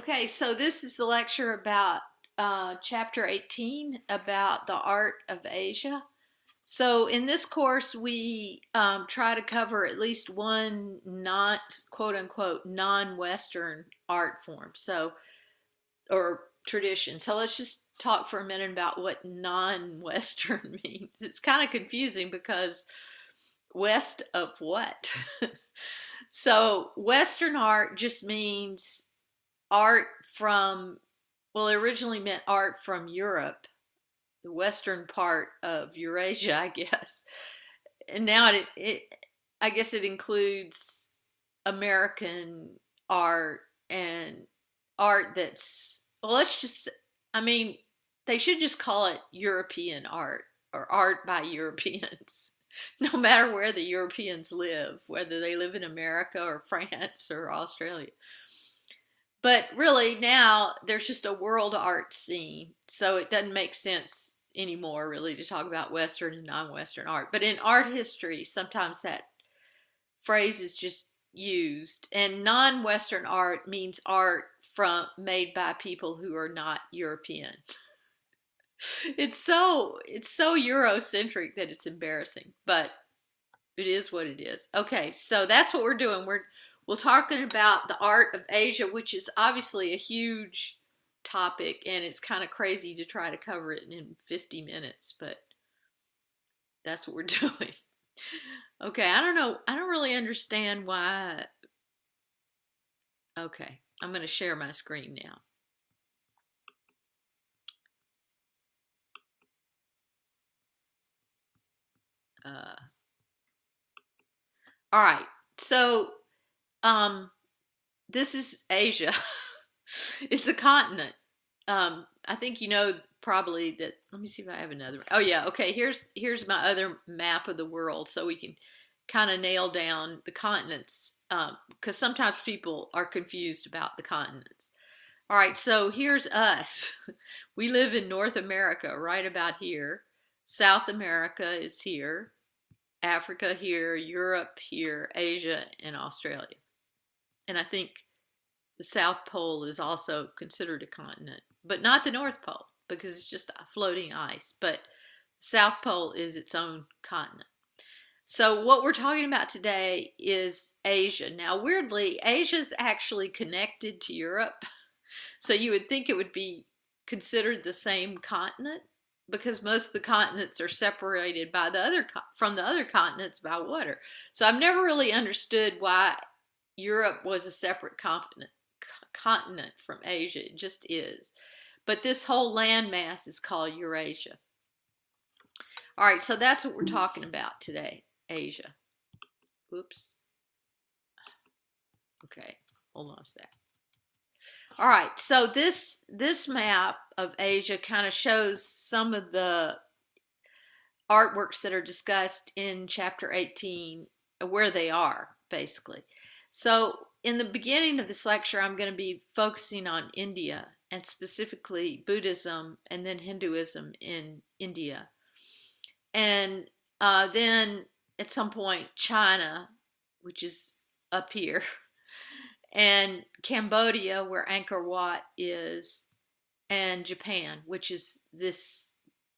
Okay, so this is the lecture about chapter 18 about the art of Asia. So in this course, we try to cover at least one not quote unquote non-Western art form. Or tradition. So let's just talk for a minute about what non-Western means. It's kind of confusing because West of what? So Western art just means art from, well, it originally meant art from Europe, the western part of Eurasia, I guess. And now I guess it includes American art and art that's, well, let's just, I mean, they should just call it European art or art by Europeans. No matter where the Europeans live, whether they live in America or France or Australia. But really, now there's just a world art scene, so it doesn't make sense anymore, really, to talk about Western and non Western art. But in art history, sometimes that phrase is just used. And non Western art means art from made by people who are not European. It's so Eurocentric that it's embarrassing, but it is what it is. Okay, so that's what we're doing. We're talking about the art of Asia, which is obviously a huge topic, and it's kind of crazy to try to cover it in 50 minutes, but that's what we're doing. Okay, I don't know. I don't really understand why. Okay, I'm going to share my screen now. Uh, all right, so um, this is Asia. It's a continent. I think you know probably that. Let me see if I have another. Oh yeah, okay. Here's my other map of the world, so we can kind of nail down the continents. Because sometimes people are confused about the continents. All right, so here's us. We live in North America, right about here. South America is here. Africa here. Europe here. Asia and Australia. And I think the South Pole is also considered a continent, but not the North Pole because it's just floating ice. But the South Pole is its own continent. So, what we're talking about today is Asia. Now, weirdly, Asia is actually connected to Europe. So, you would think it would be considered the same continent because most of the continents are separated by from the other continents by water. So, I've never really understood why Europe was a separate continent from Asia. It just is. But this whole landmass is called Eurasia. All right, so that's what we're talking about today, Asia. Oops. Okay, hold on a sec. All right, so this map of Asia kind of shows some of the artworks that are discussed in chapter 18, where they are, basically. So in the beginning of this lecture, I'm going to be focusing on India and specifically Buddhism and then Hinduism in India. And then at some point, China, which is up here, and Cambodia, where Angkor Wat is, and Japan, which is this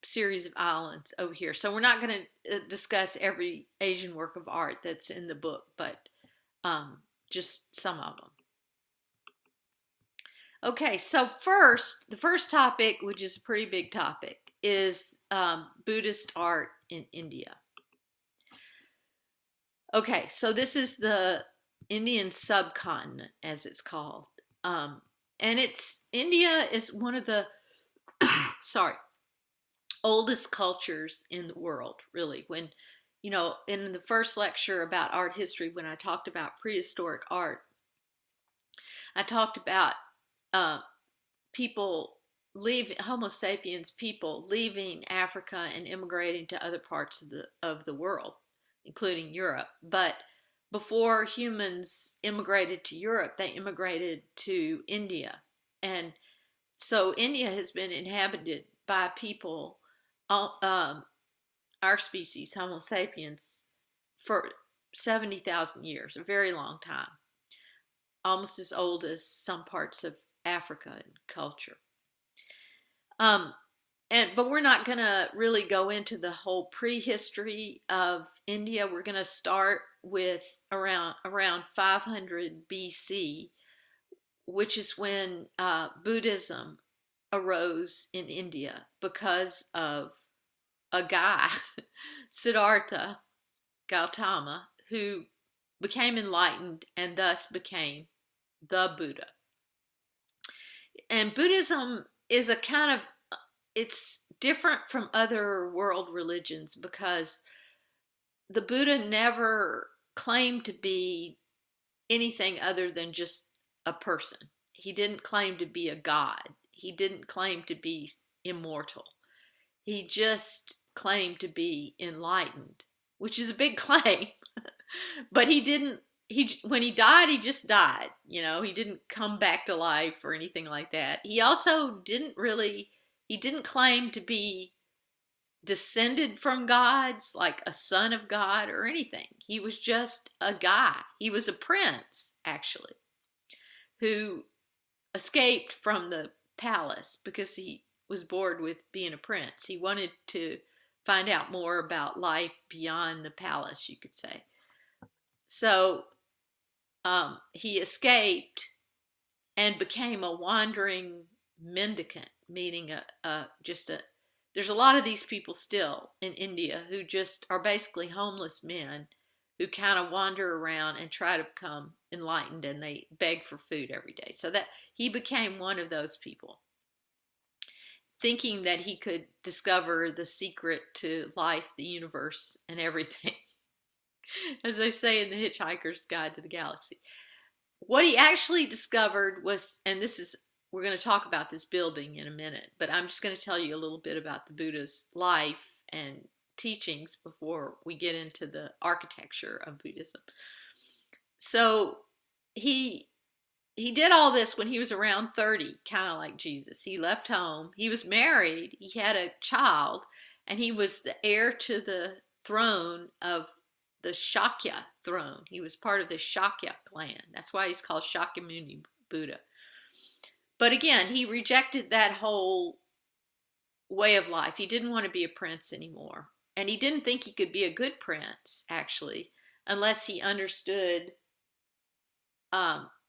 series of islands over here. So we're not going to discuss every Asian work of art that's in the book, but just some of them. Okay, so the first topic, which is a pretty big topic, is Buddhist art in India. Okay, so this is the Indian subcontinent, as it's called. And India is one of the, sorry, oldest cultures in the world, really. When, in the first lecture about art history, when I talked about prehistoric art, I talked about people Homo sapiens people leaving Africa and immigrating to other parts of the world, including Europe. But before humans immigrated to Europe, they immigrated to India. And so India has been inhabited by people, our species, Homo sapiens, for 70,000 years, a very long time, almost as old as some parts of Africa and culture. Um, but we're not going to really go into the whole prehistory of India. We're going to start with around 500 BC, which is when Buddhism arose in India because of a guy, Siddhartha Gautama, who became enlightened and thus became the Buddha. And Buddhism is a kind of, it's different from other world religions because the Buddha never claimed to be anything other than just a person. He didn't claim to be a god. He didn't claim to be immortal. He just claimed to be enlightened, which is a big claim. But he didn't, when he died, he just died. He didn't come back to life or anything like that. He also he didn't claim to be descended from gods, like a son of God or anything. He was just a guy. He was a prince, actually, who escaped from the palace because he was bored with being a prince. He wanted to find out more about life beyond the palace, you could say. So he escaped and became a wandering mendicant, meaning there's a lot of these people still in India who just are basically homeless men who kind of wander around and try to become enlightened, and they beg for food every day. So that he became one of those people, thinking that he could discover the secret to life, the universe, and everything. As they say in The Hitchhiker's Guide to the Galaxy. What he actually discovered was, and we're going to talk about this building in a minute, but I'm just going to tell you a little bit about the Buddha's life and teachings before we get into the architecture of Buddhism. So he did all this when he was around 30, kind of like Jesus. He left home. He was married. He had a child, and he was the heir to the throne of the Shakya throne. He was part of the Shakya clan. That's why he's called Shakyamuni Buddha. But again, he rejected that whole way of life. He didn't want to be a prince anymore. And he didn't think he could be a good prince, actually, unless he understood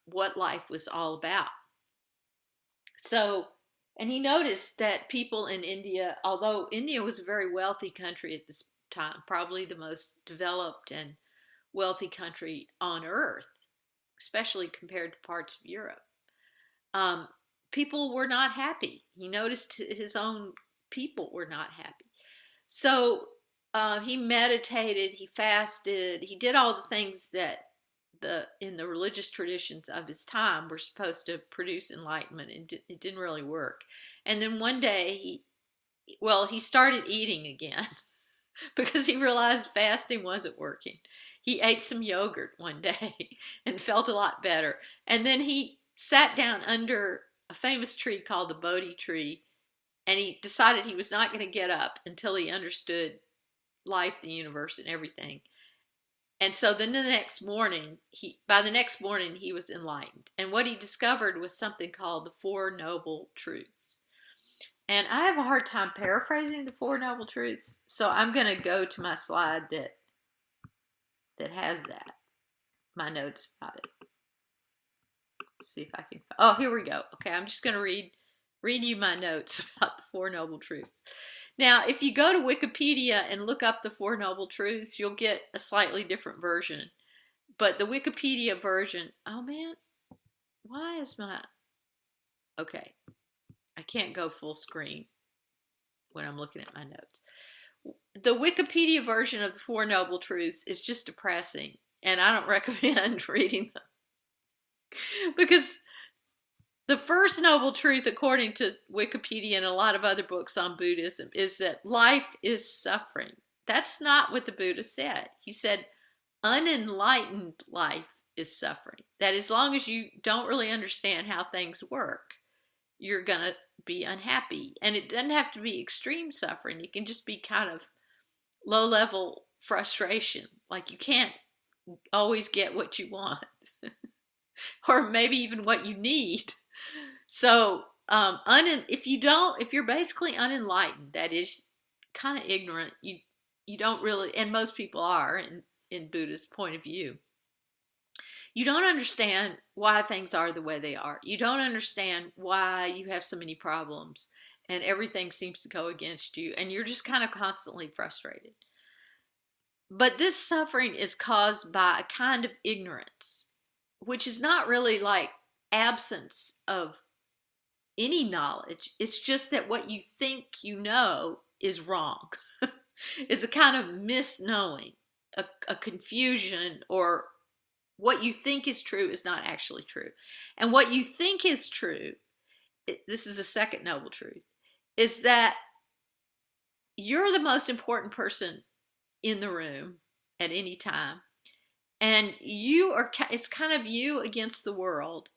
what life was all about. So, and he noticed that people in India, although India was a very wealthy country at this time, probably the most developed and wealthy country on earth, especially compared to parts of Europe, people were not happy. He noticed his own people were not happy. So he meditated, he fasted, he did all the things that in the religious traditions of his time were supposed to produce enlightenment. It didn't really work. And then one day he started eating again because he realized fasting wasn't working. He ate some yogurt one day and felt a lot better. And then he sat down under a famous tree called the Bodhi tree, and he decided he was not going to get up until he understood life, the universe, and everything. And so then by the next morning, he was enlightened. And what he discovered was something called the Four Noble Truths. And I have a hard time paraphrasing the Four Noble Truths, so I'm going to go to my slide that has my notes about it. Let's see if I can. Oh, here we go. Okay, I'm just going to read you my notes about the Four Noble Truths. Now, if you go to Wikipedia and look up the Four Noble Truths, you'll get a slightly different version. But the Wikipedia version, oh man, why is okay, I can't go full screen when I'm looking at my notes. The Wikipedia version of the Four Noble Truths is just depressing, and I don't recommend reading them. Because the first noble truth, according to Wikipedia and a lot of other books on Buddhism, is that life is suffering. That's not what the Buddha said. He said unenlightened life is suffering. That as long as you don't really understand how things work, you're going to be unhappy. And it doesn't have to be extreme suffering. It can just be kind of low-level frustration. Like you can't always get what you want. Or maybe even what you need. So, if you're basically unenlightened, that is kind of ignorant. You don't really, and most people are in Buddha's point of view. You don't understand why things are the way they are. You don't understand why you have so many problems and everything seems to go against you, and you're just kind of constantly frustrated. But this suffering is caused by a kind of ignorance, which is not really like absence of any knowledge. It's just that what you think you know is wrong. It's a kind of misknowing, a confusion, or what you think is true is not actually true. And what you think is true, this is the second noble truth, is that you're the most important person in the room at any time. And it's kind of you against the world,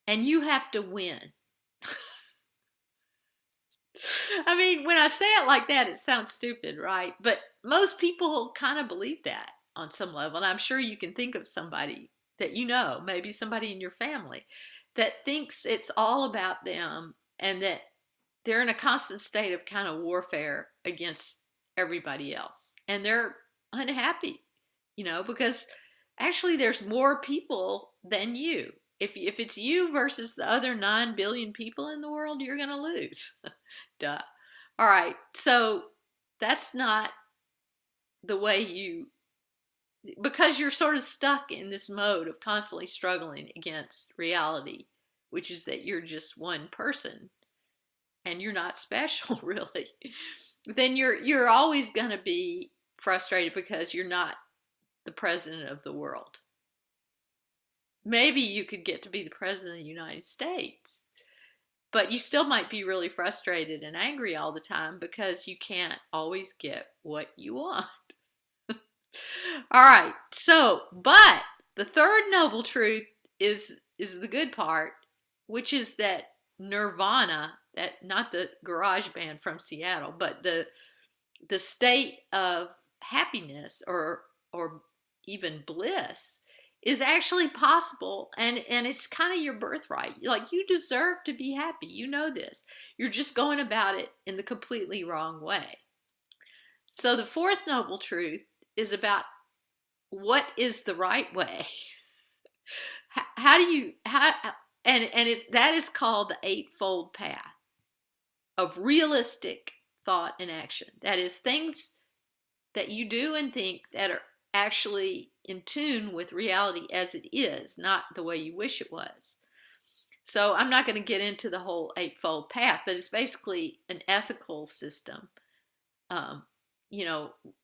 and you have to win. I mean, when I say it like that, it sounds stupid, right? But most people kind of believe that on some level. And I'm sure you can think of somebody that you know, maybe somebody in your family, that thinks it's all about them and that they're in a constant state of kind of warfare against everybody else. And they're unhappy, because actually there's more people than you. If it's you versus the other 9 billion people in the world, you're going to lose. Duh. All right. So that's not the way because you're sort of stuck in this mode of constantly struggling against reality, which is that you're just one person and you're not special really. Then you're always going to be frustrated because you're not the president of the world. Maybe you could get to be the president of the United States, but you still might be really frustrated and angry all the time because you can't always get what you want. All right. So, but the third noble truth is the good part, which is that nirvana, that not the garage band from Seattle, but the state of happiness or even bliss is actually possible, and it's kind of your birthright. Like, you deserve to be happy. You know this. You're just going about it in the completely wrong way. So the fourth noble truth is about what is the right way. How do you how and that is called the eightfold path of realistic thought and action. That is, things that you do and think that are actually in tune with reality as it is, not the way you wish it was. So I'm not going to get into the whole eightfold path, but it's basically an ethical system. Um,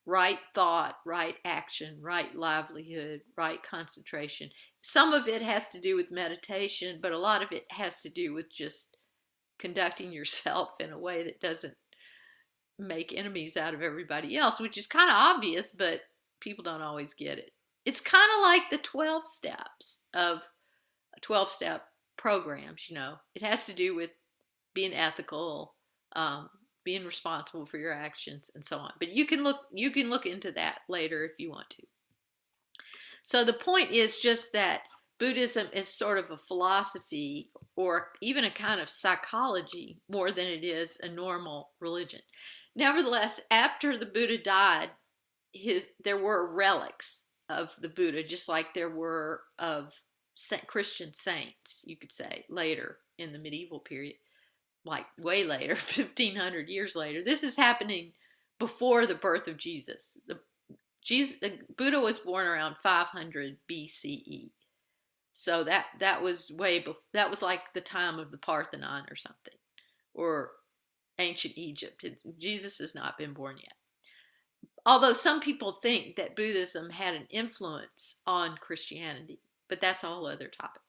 right thought, right action, right livelihood, right concentration. Some of it has to do with meditation, but a lot of it has to do with just conducting yourself in a way that doesn't make enemies out of everybody else, which is kind of obvious, but people don't always get it. It's kind of like the 12 steps of 12-step programs. It has to do with being ethical, being responsible for your actions, and so on. But you can look into that later if you want to. So the point is just that Buddhism is sort of a philosophy or even a kind of psychology more than it is a normal religion. Nevertheless, after the Buddha died, there were relics of the Buddha, just like there were of Christian saints, you could say, later in the medieval period, like way later, 1,500 years later. This is happening before the birth of Jesus. The Buddha was born around 500 BCE. So that was that was like the time of the Parthenon or something, or ancient Egypt. Jesus has not been born yet. Although some people think that Buddhism had an influence on Christianity, but that's a whole other topic.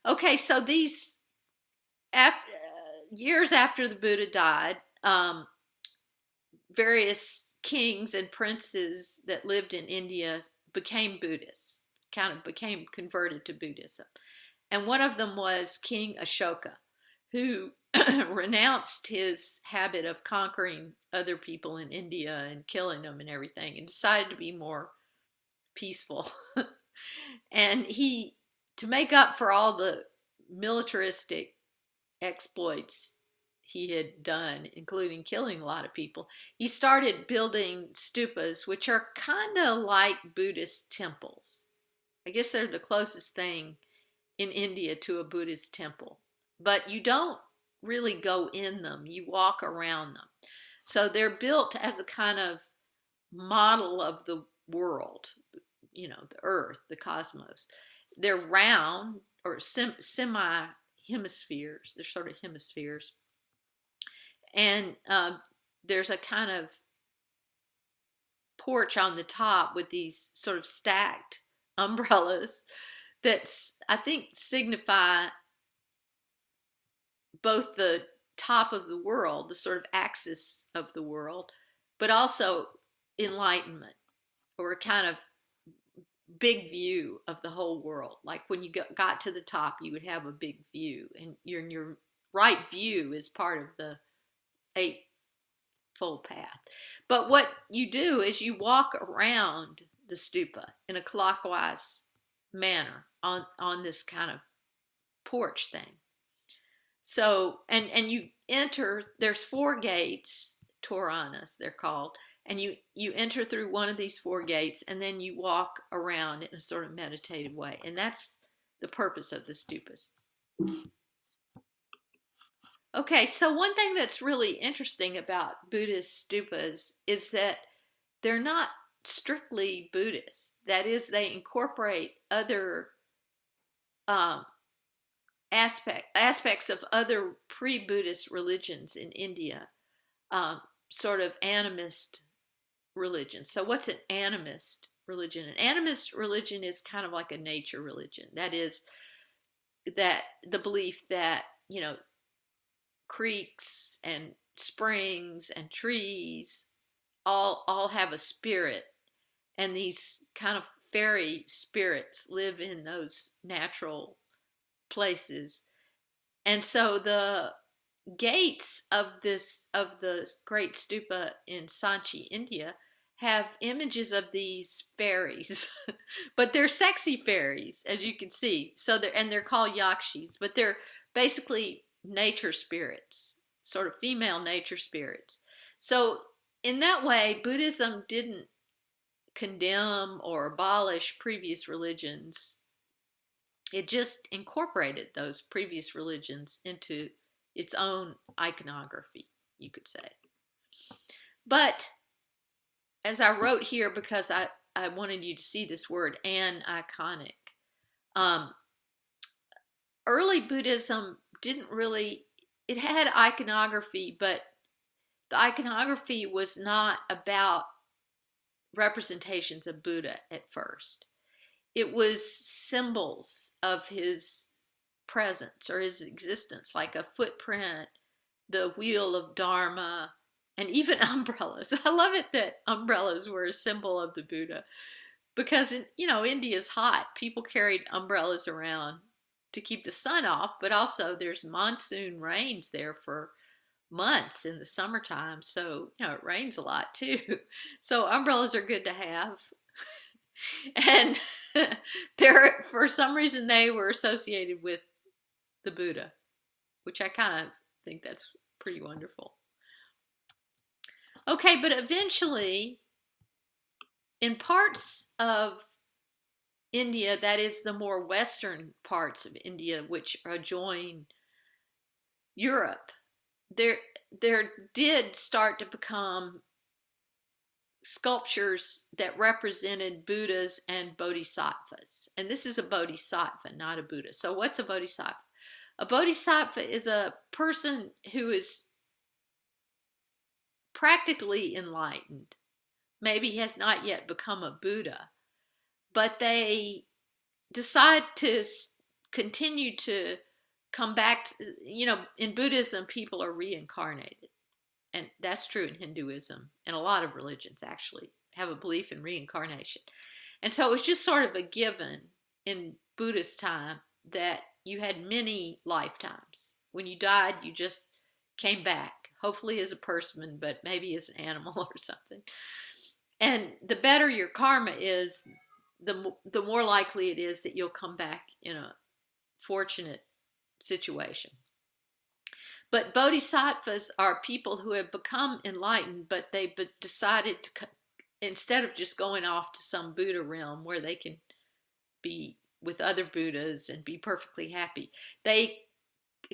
Okay, so these years after the Buddha died, various kings and princes that lived in India became Buddhists, kind of became converted to Buddhism. And one of them was King Ashoka, who renounced his habit of conquering other people in India and killing them and everything, and decided to be more peaceful. And to make up for all the militaristic exploits he had done, including killing a lot of people, he started building stupas, which are kind of like Buddhist temples. I guess they're the closest thing in India to a Buddhist temple. But you don't really go in them, you walk around them. So they're built as a kind of model of the world, the earth, the cosmos. They're round or semi hemispheres, they're sort of hemispheres. And there's a kind of porch on the top with these sort of stacked umbrellas that I think signify both the top of the world, the sort of axis of the world, but also enlightenment, or a kind of big view of the whole world. Like when you got to the top, you would have a big view, and your right view is part of the eightfold path. But what you do is you walk around the stupa in a clockwise manner on this kind of porch thing. So, and you enter, there's 4 gates, Toranas they're called, and you enter through one of these 4 gates, and then you walk around in a sort of meditative way. And that's the purpose of the stupas. Okay, so one thing that's really interesting about Buddhist stupas is that they're not strictly Buddhist. That is, they incorporate other aspects of other pre-Buddhist religions in India, sort of animist religion. So what's an animist religion? An animist religion is kind of like a nature religion. That is, that the belief that, creeks and springs and trees all have a spirit, and these kind of fairy spirits live in those natural places. And so the gates of the great stupa in Sanchi, India, have images of these fairies, but they're sexy fairies, as you can see. So they're called yakshis, but they're basically nature spirits, sort of female nature spirits. So in that way, Buddhism didn't condemn or abolish previous religions. It just incorporated those previous religions into its own iconography, you could say. But as I wrote here, because I wanted you to see this word, iconic. Early Buddhism didn't really, it had iconography, but the iconography was not about representations of Buddha at first. It was symbols of his presence or his existence, like a footprint, the wheel of Dharma, and even umbrellas. I love it that umbrellas were a symbol of the Buddha, because India's hot. People carried umbrellas around to keep the sun off, but also there's monsoon rains there for months in the summertime, so it rains a lot too. So umbrellas are good to have. And for some reason they were associated with the Buddha, which I kind of think that's pretty wonderful. Okay, but eventually, in parts of India, that is the more western parts of India, which adjoin Europe, there did start to become sculptures that represented Buddhas and Bodhisattvas. And this is a Bodhisattva, not a Buddha. So what's a Bodhisattva? A Bodhisattva is a person who is practically enlightened. Maybe has not yet become a Buddha, but they decide to continue to come back to, in Buddhism, people are reincarnated. And that's true in Hinduism, and a lot of religions actually have a belief in reincarnation. And so it was just sort of a given in Buddhist time that you had many lifetimes. When you died, you just came back, hopefully as a person, but maybe as an animal or something. And the better your karma is, the more likely it is that you'll come back in a fortunate situation. But bodhisattvas are people who have become enlightened, but they've decided to, instead of just going off to some Buddha realm where they can be with other Buddhas and be perfectly happy, they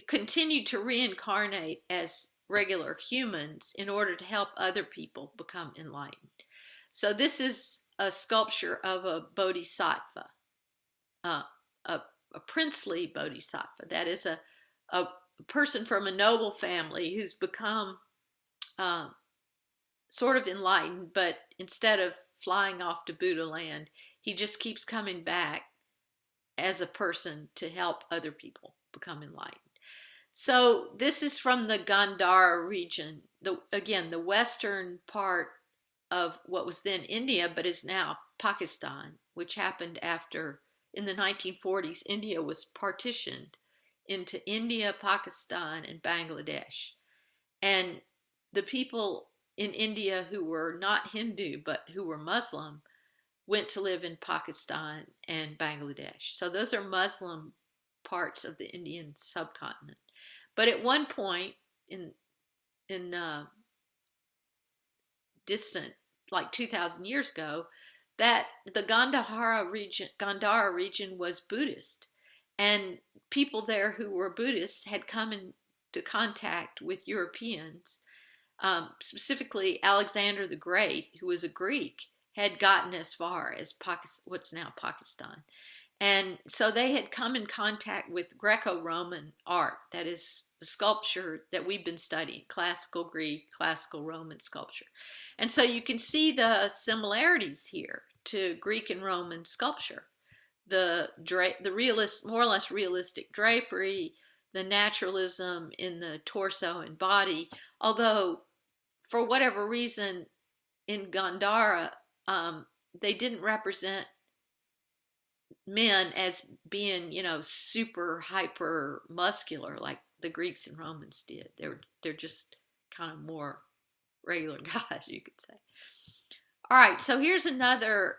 continue to reincarnate as regular humans in order to help other people become enlightened. So this is a sculpture of a bodhisattva, uh, a, a princely bodhisattva. That is a person from a noble family who's become uh, sort of enlightened, but instead of flying off to Buddha land, he just keeps coming back as a person to help other people become enlightened. So this is from the Gandhara region, again, the western part of what was then India, but is now Pakistan, which happened after, in the 1940s, India was partitioned into India, Pakistan, and Bangladesh. And the people in India who were not Hindu, but who were Muslim, went to live in Pakistan and Bangladesh. So those are Muslim parts of the Indian subcontinent. But at one point in distant, like 2,000 years ago, that the Gandhara region was Buddhist, and people there who were Buddhists had come into contact with Europeans. Specifically, Alexander the Great, who was a Greek, had gotten as far as what's now Pakistan. And so they had come in contact with Greco-Roman art, that is the sculpture that we've been studying, classical Greek, classical Roman sculpture. And so you can see the similarities here to Greek and Roman sculpture. The more or less realistic drapery, the naturalism in the torso and body, although for whatever reason in Gandhara, they didn't represent men as being, super hyper muscular like the Greeks and Romans did. They're just kind of more regular guys, you could say. All right, so here's another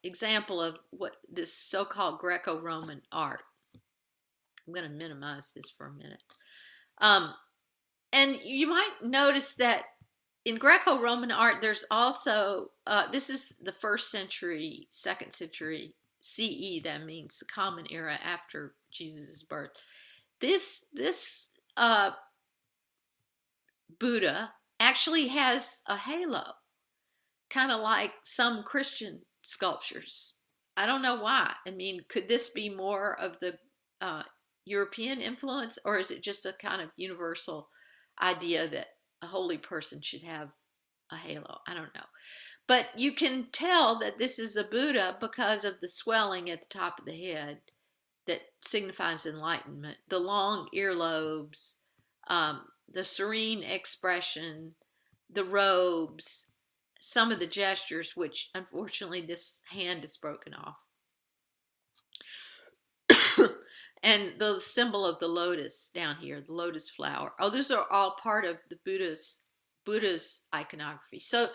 example of what this so-called Greco-Roman art. I'm going to minimize this for a minute. And you might notice that in Greco-Roman art, there's also, this is the 1st century, 2nd century CE, that means the Common Era after Jesus' birth. This Buddha actually has a halo, kind of like some Christian sculptures. I don't know why. I mean, could this be more of the European influence, or is it just a kind of universal idea that a holy person should have a halo? I don't know. But you can tell that this is a Buddha because of the swelling at the top of the head that signifies enlightenment, the long earlobes, the serene expression, the robes, some of the gestures, which unfortunately this hand is broken off, and the symbol of the lotus down here, the lotus flower. Oh, these are all part of the Buddha's iconography. So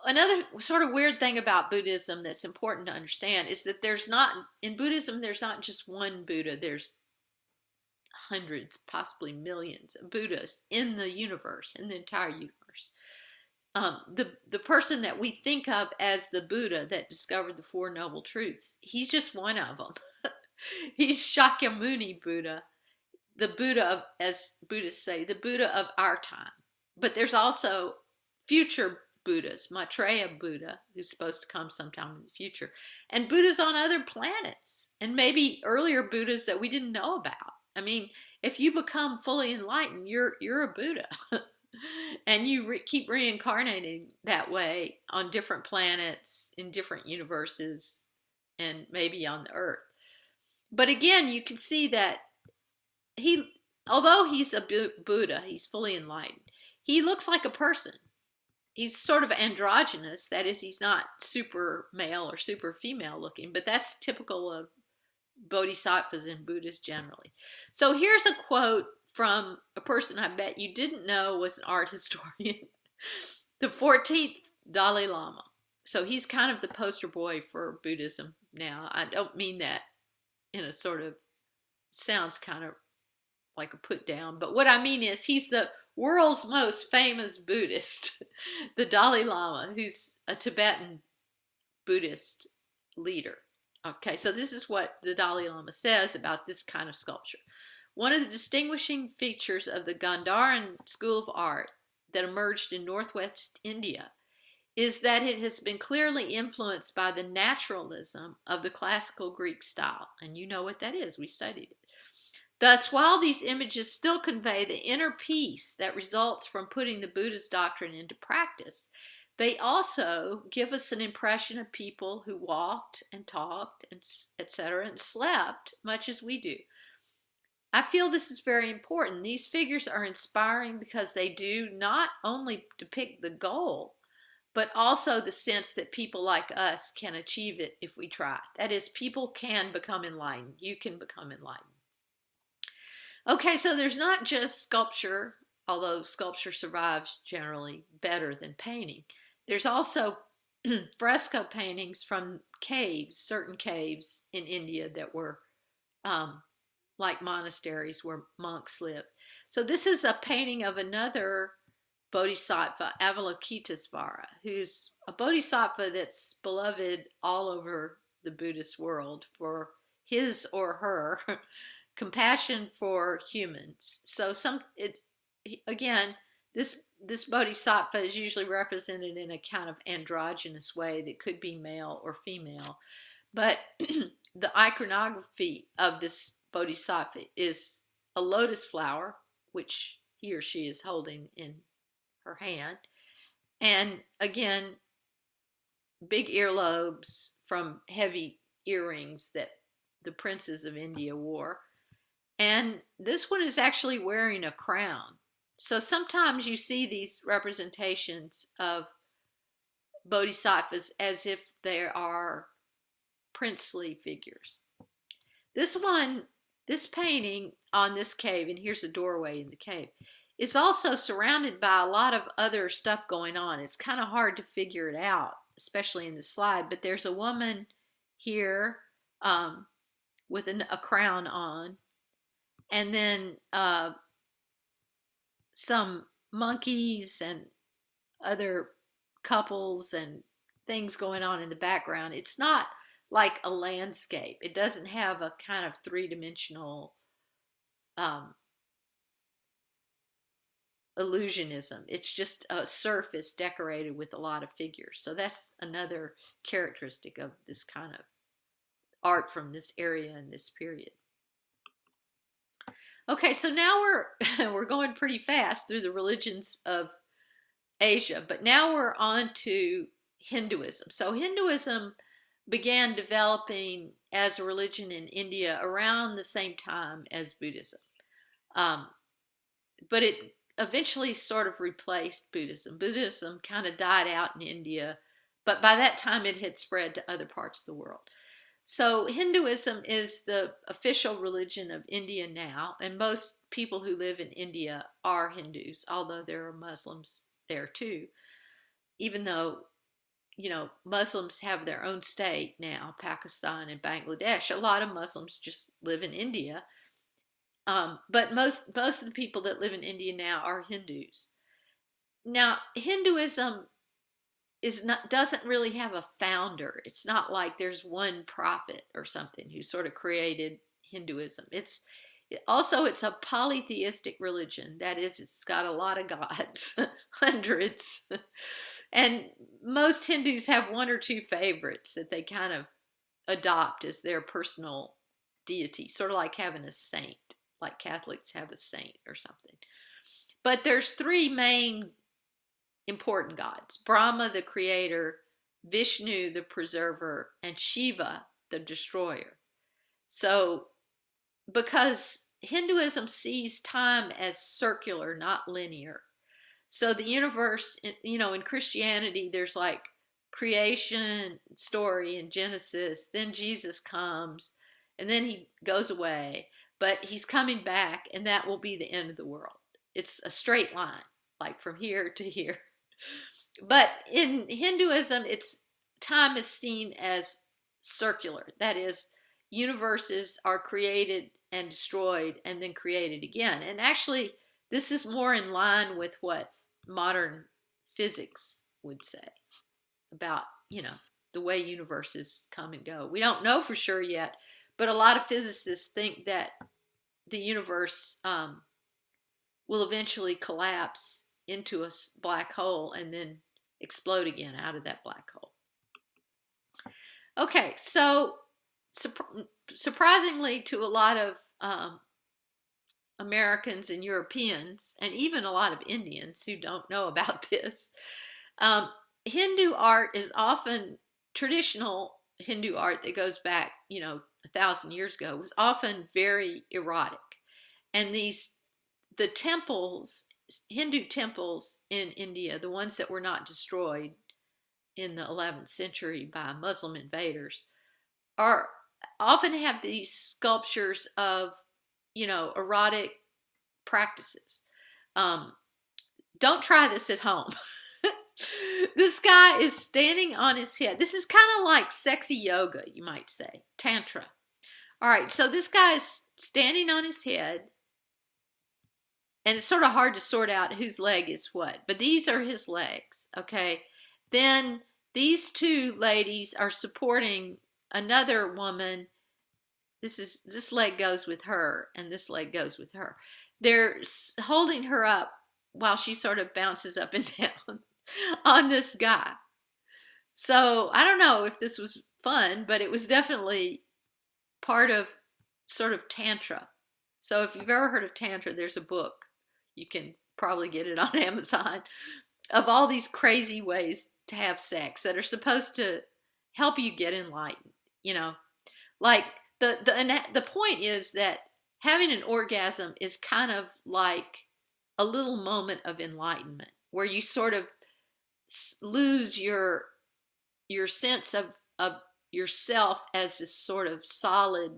another sort of weird thing about Buddhism that's important to understand is that in Buddhism, there's not just one Buddha. There's hundreds, possibly millions of Buddhas in the universe, in the entire universe. The person that we think of as the Buddha that discovered the Four Noble Truths, he's just one of them. He's Shakyamuni Buddha, the Buddha of, as Buddhists say, the Buddha of our time. But there's also future Buddhas, Maitreya Buddha, who's supposed to come sometime in the future, and Buddhas on other planets, and maybe earlier Buddhas that we didn't know about. I mean, if you become fully enlightened, you're a Buddha. And you keep reincarnating that way on different planets, in different universes, and maybe on the Earth. But again, you can see that although he's a Buddha, he's fully enlightened, he looks like a person. He's sort of androgynous. That is, he's not super male or super female looking, but that's typical of bodhisattvas and Buddhists generally. So here's a quote from a person I bet you didn't know was an art historian, the 14th Dalai Lama. So he's kind of the poster boy for Buddhism now. I don't mean that in a sort of, sounds kind of like a put down, but what I mean is he's the world's most famous Buddhist, the Dalai Lama, who's a Tibetan Buddhist leader. Okay, so this is what the Dalai Lama says about this kind of sculpture. One of the distinguishing features of the Gandharan school of art that emerged in northwest India is that it has been clearly influenced by the naturalism of the classical Greek style. And you know what that is, we studied it. Thus, while these images still convey the inner peace that results from putting the Buddha's doctrine into practice, they also give us an impression of people who walked and talked, and etc., and slept much as we do. I feel this is very important. These figures are inspiring because they do not only depict the goal, but also the sense that people like us can achieve it if we try. That is, people can become enlightened. You can become enlightened. Okay, so there's not just sculpture, although sculpture survives generally better than painting. There's also fresco paintings from caves, certain caves in India that were like monasteries where monks lived. So this is a painting of another Bodhisattva, Avalokitesvara, who's a bodhisattva that's beloved all over the Buddhist world for his or her compassion for humans. So again, this bodhisattva is usually represented in a kind of androgynous way that could be male or female. But the iconography of this bodhisattva is a lotus flower, which he or she is holding in her hand. And again, big earlobes from heavy earrings that the princes of India wore. And this one is actually wearing a crown. So sometimes you see these representations of bodhisattvas as if they are princely figures. This painting on this cave, and here's a doorway in the cave, is also surrounded by a lot of other stuff going on. It's kind of hard to figure it out, especially in the slide, but there's a woman here with a crown on, and then some monkeys and other couples and things going on in the background. It's not like a landscape. It doesn't have a kind of three-dimensional illusionism. It's just a surface decorated with a lot of figures. So that's another characteristic of this kind of art from this area and this period. Okay, so now we're going pretty fast through the religions of Asia, but now we're on to Hinduism. So Hinduism began developing as a religion in India around the same time as Buddhism. But it eventually sort of replaced Buddhism. Buddhism kind of died out in India, but by that time it had spread to other parts of the world. So Hinduism is the official religion of India now, and most people who live in India are Hindus, although there are Muslims there too. Even though, Muslims have their own state now, Pakistan and Bangladesh. A lot of Muslims just live in India. But most of the people that live in India now are Hindus. Now, Hinduism doesn't really have a founder. It's not like there's one prophet or something who sort of created Hinduism. It's a polytheistic religion. That is, it's got a lot of gods, hundreds. And most Hindus have one or two favorites that they kind of adopt as their personal deity, sort of like having a saint, like Catholics have a saint or something. But there's three main important gods: Brahma, the creator; Vishnu, the preserver; and Shiva, the destroyer. So, because Hinduism sees time as circular, not linear. So the universe, in Christianity, there's like creation story in Genesis, then Jesus comes, and then he goes away, but he's coming back, and that will be the end of the world. It's a straight line, like from here to here. But in Hinduism, time is seen as circular. That is, universes are created and destroyed and then created again. And actually, this is more in line with what modern physics would say about, the way universes come and go. We don't know for sure yet, but a lot of physicists think that the universe will eventually collapse into a black hole and then explode again out of that black hole. Okay, so surprisingly to a lot of Americans and Europeans, and even a lot of Indians who don't know about this, Hindu art is often, traditional Hindu art that goes back, 1,000 years ago, was often very erotic. And the temples, Hindu temples in India, the ones that were not destroyed in the 11th century by Muslim invaders, are often have these sculptures of, erotic practices. Don't try this at home. This guy is standing on his head. This is kind of like sexy yoga, you might say, tantra. All right, so this guy is standing on his head, and it's sort of hard to sort out whose leg is what, but these are his legs, okay? Then these two ladies are supporting another woman. This leg goes with her, and this leg goes with her. They're holding her up while she sort of bounces up and down on this guy. So I don't know if this was fun, but it was definitely part of sort of tantra. So if you've ever heard of tantra, there's a book. You can probably get it on Amazon, of all these crazy ways to have sex that are supposed to help you get enlightened. Like the point is that having an orgasm is kind of like a little moment of enlightenment where you sort of lose your sense of yourself as this sort of solid,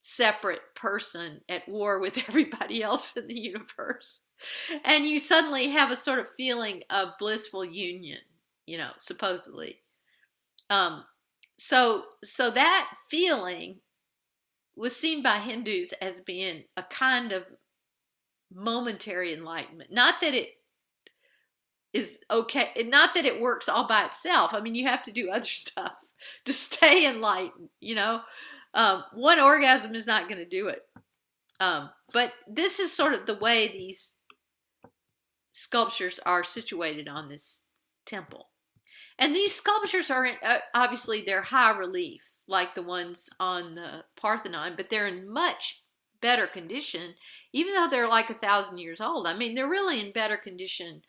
separate person at war with everybody else in the universe. And you suddenly have a sort of feeling of blissful union, supposedly. So that feeling was seen by Hindus as being a kind of momentary enlightenment. Not that it is okay, not that it works all by itself. I mean, you have to do other stuff to stay enlightened, one orgasm is not going to do it. But this is sort of the way these sculptures are situated on this temple. And these sculptures are, obviously, they're high relief, like the ones on the Parthenon, but they're in much better condition, even though they're like 1,000 years old. I mean, they're really in better condition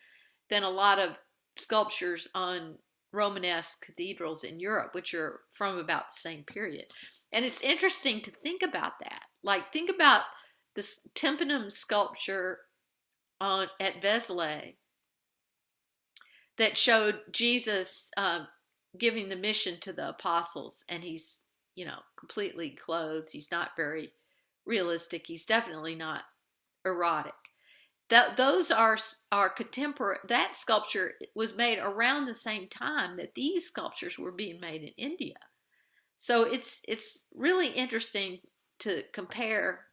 than a lot of sculptures on Romanesque cathedrals in Europe, which are from about the same period. And it's interesting to think about that. Like, think about this tympanum sculpture at Vézelay that showed Jesus giving the mission to the apostles, and he's, completely clothed. He's not very realistic. He's definitely not erotic. Those are contemporary. That sculpture was made around the same time that these sculptures were being made in India. So it's really interesting to compare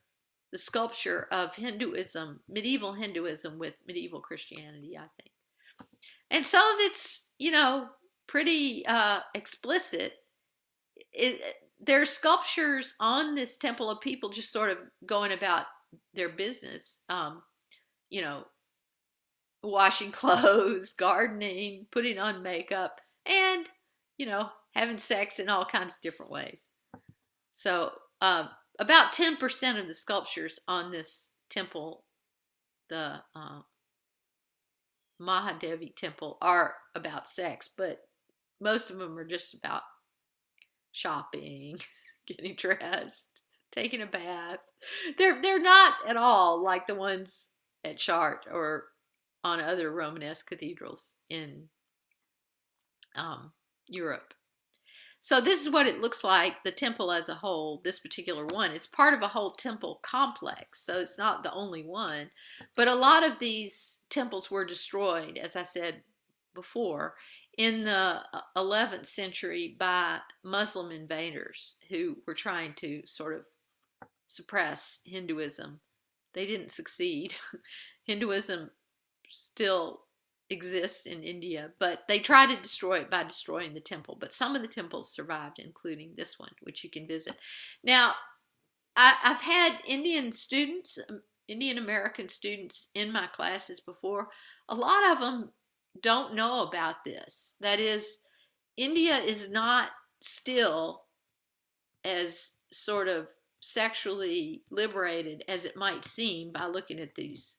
the sculpture of Hinduism, medieval Hinduism, with medieval Christianity, I think. And some of it's, pretty explicit. There's sculptures on this temple of people just sort of going about their business, washing clothes, gardening, putting on makeup, and, having sex in all kinds of different ways. So about 10% of the sculptures on this temple, the Mahadevi temple, are about sex, but most of them are just about shopping, getting dressed, taking a bath. They're not at all like the ones at Chartres or on other Romanesque cathedrals in Europe. So this is what it looks like, the temple as a whole, this particular one. It's part of a whole temple complex, so it's not the only one. But a lot of these temples were destroyed, as I said before, in the 11th century by Muslim invaders who were trying to sort of suppress Hinduism. They didn't succeed. Hinduism still exists in India, but they tried to destroy it by destroying the temple. But some of the temples survived, including this one, which you can visit. Now, I've had Indian students, Indian American students in my classes before. A lot of them don't know about this. That is, India is not still as sort of sexually liberated as it might seem by looking at these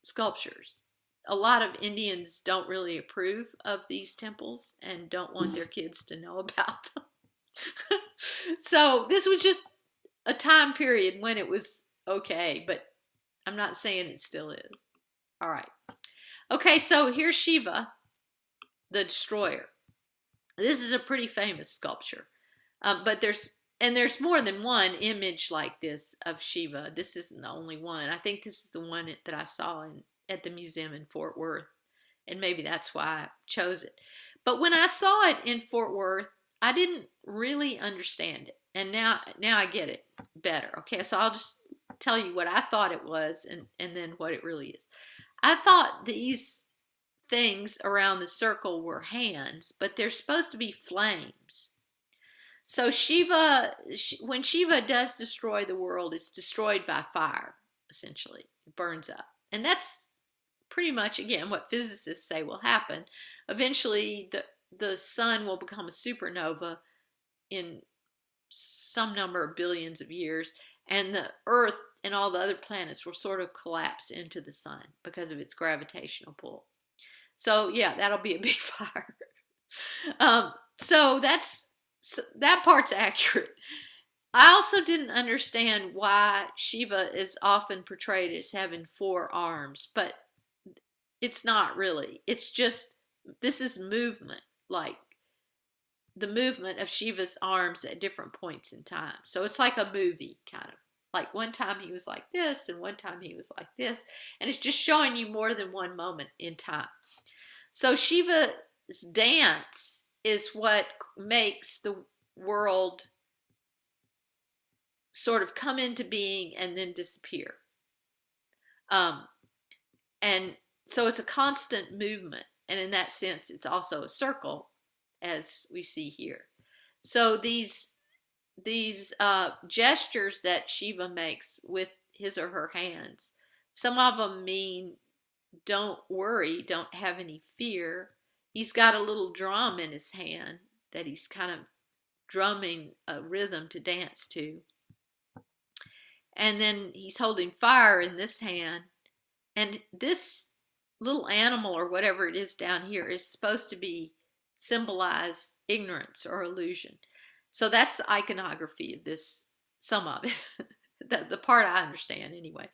sculptures. A lot of Indians don't really approve of these temples and don't want their kids to know about them. So this was just a time period when it was okay, but I'm not saying it still is. All right. Okay, so here's Shiva, the destroyer. This is a pretty famous sculpture, but there's more than one image like this of Shiva. This isn't the only one. I think this is the one that I saw at the museum in Fort Worth, and maybe that's why I chose it. But when I saw it in Fort Worth, I didn't really understand it, and now I get it better. Okay, so I'll just tell you what I thought it was, and then what it really is. I thought these things around the circle were hands, but they're supposed to be flames. So Shiva, when Shiva does destroy the world, it's destroyed by fire, essentially. It burns up. And that's pretty much, again, what physicists say will happen. Eventually, the sun will become a supernova in some number of billions of years, and the Earth and all the other planets will sort of collapse into the sun because of its gravitational pull. So yeah, that'll be a big fire. So that part's accurate. I also didn't understand why Shiva is often portrayed as having 4 arms, but it's not really. It's just, this is movement, like the movement of Shiva's arms at different points in time. So it's like a movie, kind of. Like one time he was like this, and one time he was like this, and it's just showing you more than one moment in time. So Shiva's dance is what makes the world sort of come into being and then disappear. And so it's a constant movement. And in that sense, it's also a circle, as we see here. So these gestures that Shiva makes with his or her hands, some of them mean don't worry, don't have any fear. He's got a little drum in his hand that he's kind of drumming a rhythm to dance to. And then he's holding fire in this hand. And this little animal or whatever it is down here is supposed to be symbolize ignorance or illusion. So that's the iconography of this, some of it. the part I understand anyway.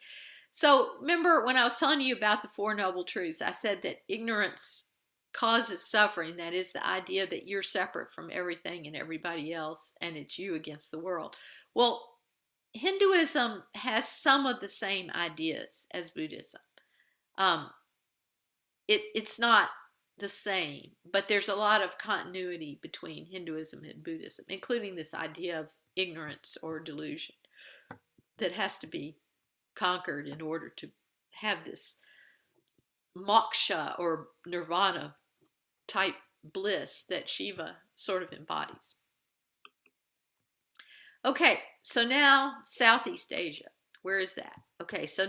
So remember when I was telling you about the 4 Noble Truths, I said that ignorance causes suffering. That is the idea that you're separate from everything and everybody else, and it's you against the world. Well, Hinduism has some of the same ideas as Buddhism. It's not the same, but there's a lot of continuity between Hinduism and Buddhism, including this idea of ignorance or delusion that has to be conquered in order to have this moksha or nirvana type bliss that Shiva sort of embodies. Okay, so now Southeast Asia. Where is that? Okay, so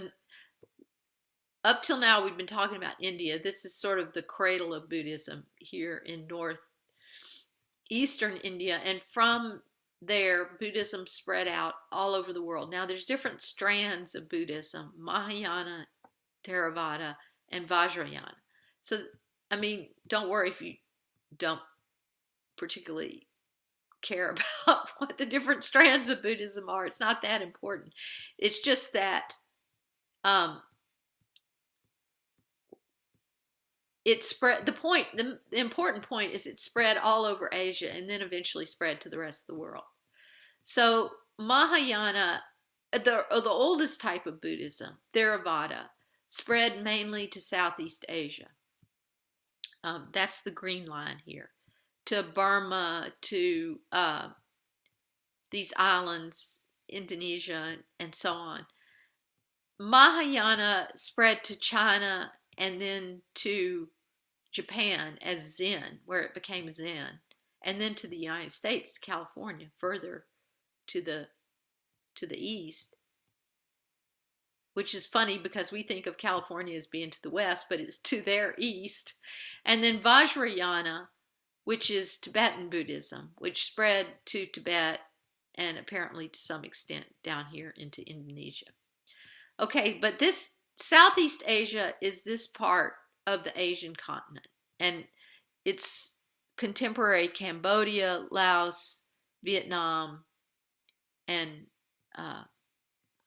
up till now we've been talking about India. This is sort of the cradle of Buddhism here in northeastern India, and from there Buddhism spread out all over the world. Now there's different strands of Buddhism: Mahayana, Theravada, and Vajrayana. So I mean, don't worry if you don't particularly care about what the different strands of Buddhism are. It's not that important. It's just that it spread. The important point is it spread all over Asia and then eventually spread to the rest of the world. So Mahayana, the oldest type of Buddhism, Theravada, spread mainly to Southeast Asia. That's the green line here. To Burma, to these islands Indonesia, and so on. Mahayana spread to China and then to Japan as Zen, where it became Zen, and then to the United States, California, further to the east, which is funny because we think of California as being to the west, but it's to their east. And then Vajrayana, which is Tibetan Buddhism, which spread to Tibet and apparently to some extent down here into Indonesia. Okay, but this Southeast Asia is this part of the Asian continent, and it's contemporary Cambodia, Laos, Vietnam, and what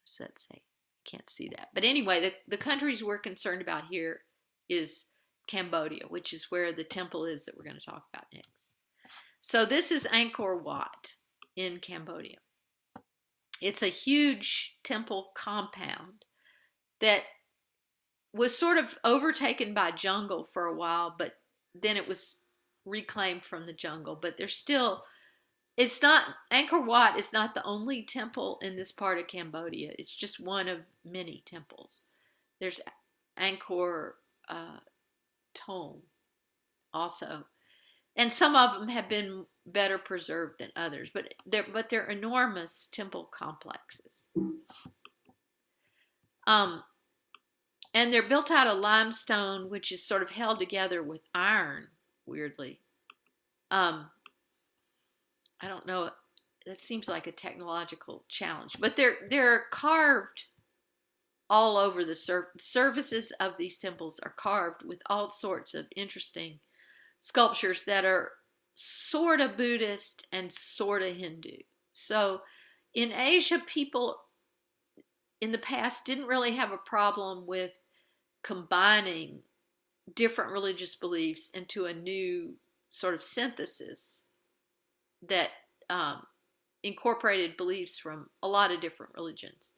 does that say? Can't see that. But anyway, the countries we're concerned about here is Cambodia, which is where the temple is that we're going to talk about next. So this is Angkor Wat in Cambodia. It's a huge temple compound that was sort of overtaken by jungle for a while, but then it was reclaimed from the jungle. But there's still, it's not, Angkor Wat is not the only temple in this part of Cambodia. It's just one of many temples. There's Angkor Thom also. And some of them have been better preserved than others, but they're enormous temple complexes. And they're built out of limestone, which is sort of held together with iron, weirdly. I don't know. That seems like a technological challenge, but they're carved all over the surfaces of these temples are carved with all sorts of interesting sculptures that are sort of Buddhist and sort of Hindu. So in Asia, people in the past didn't really have a problem with combining different religious beliefs into a new sort of synthesis that incorporated beliefs from a lot of different religions.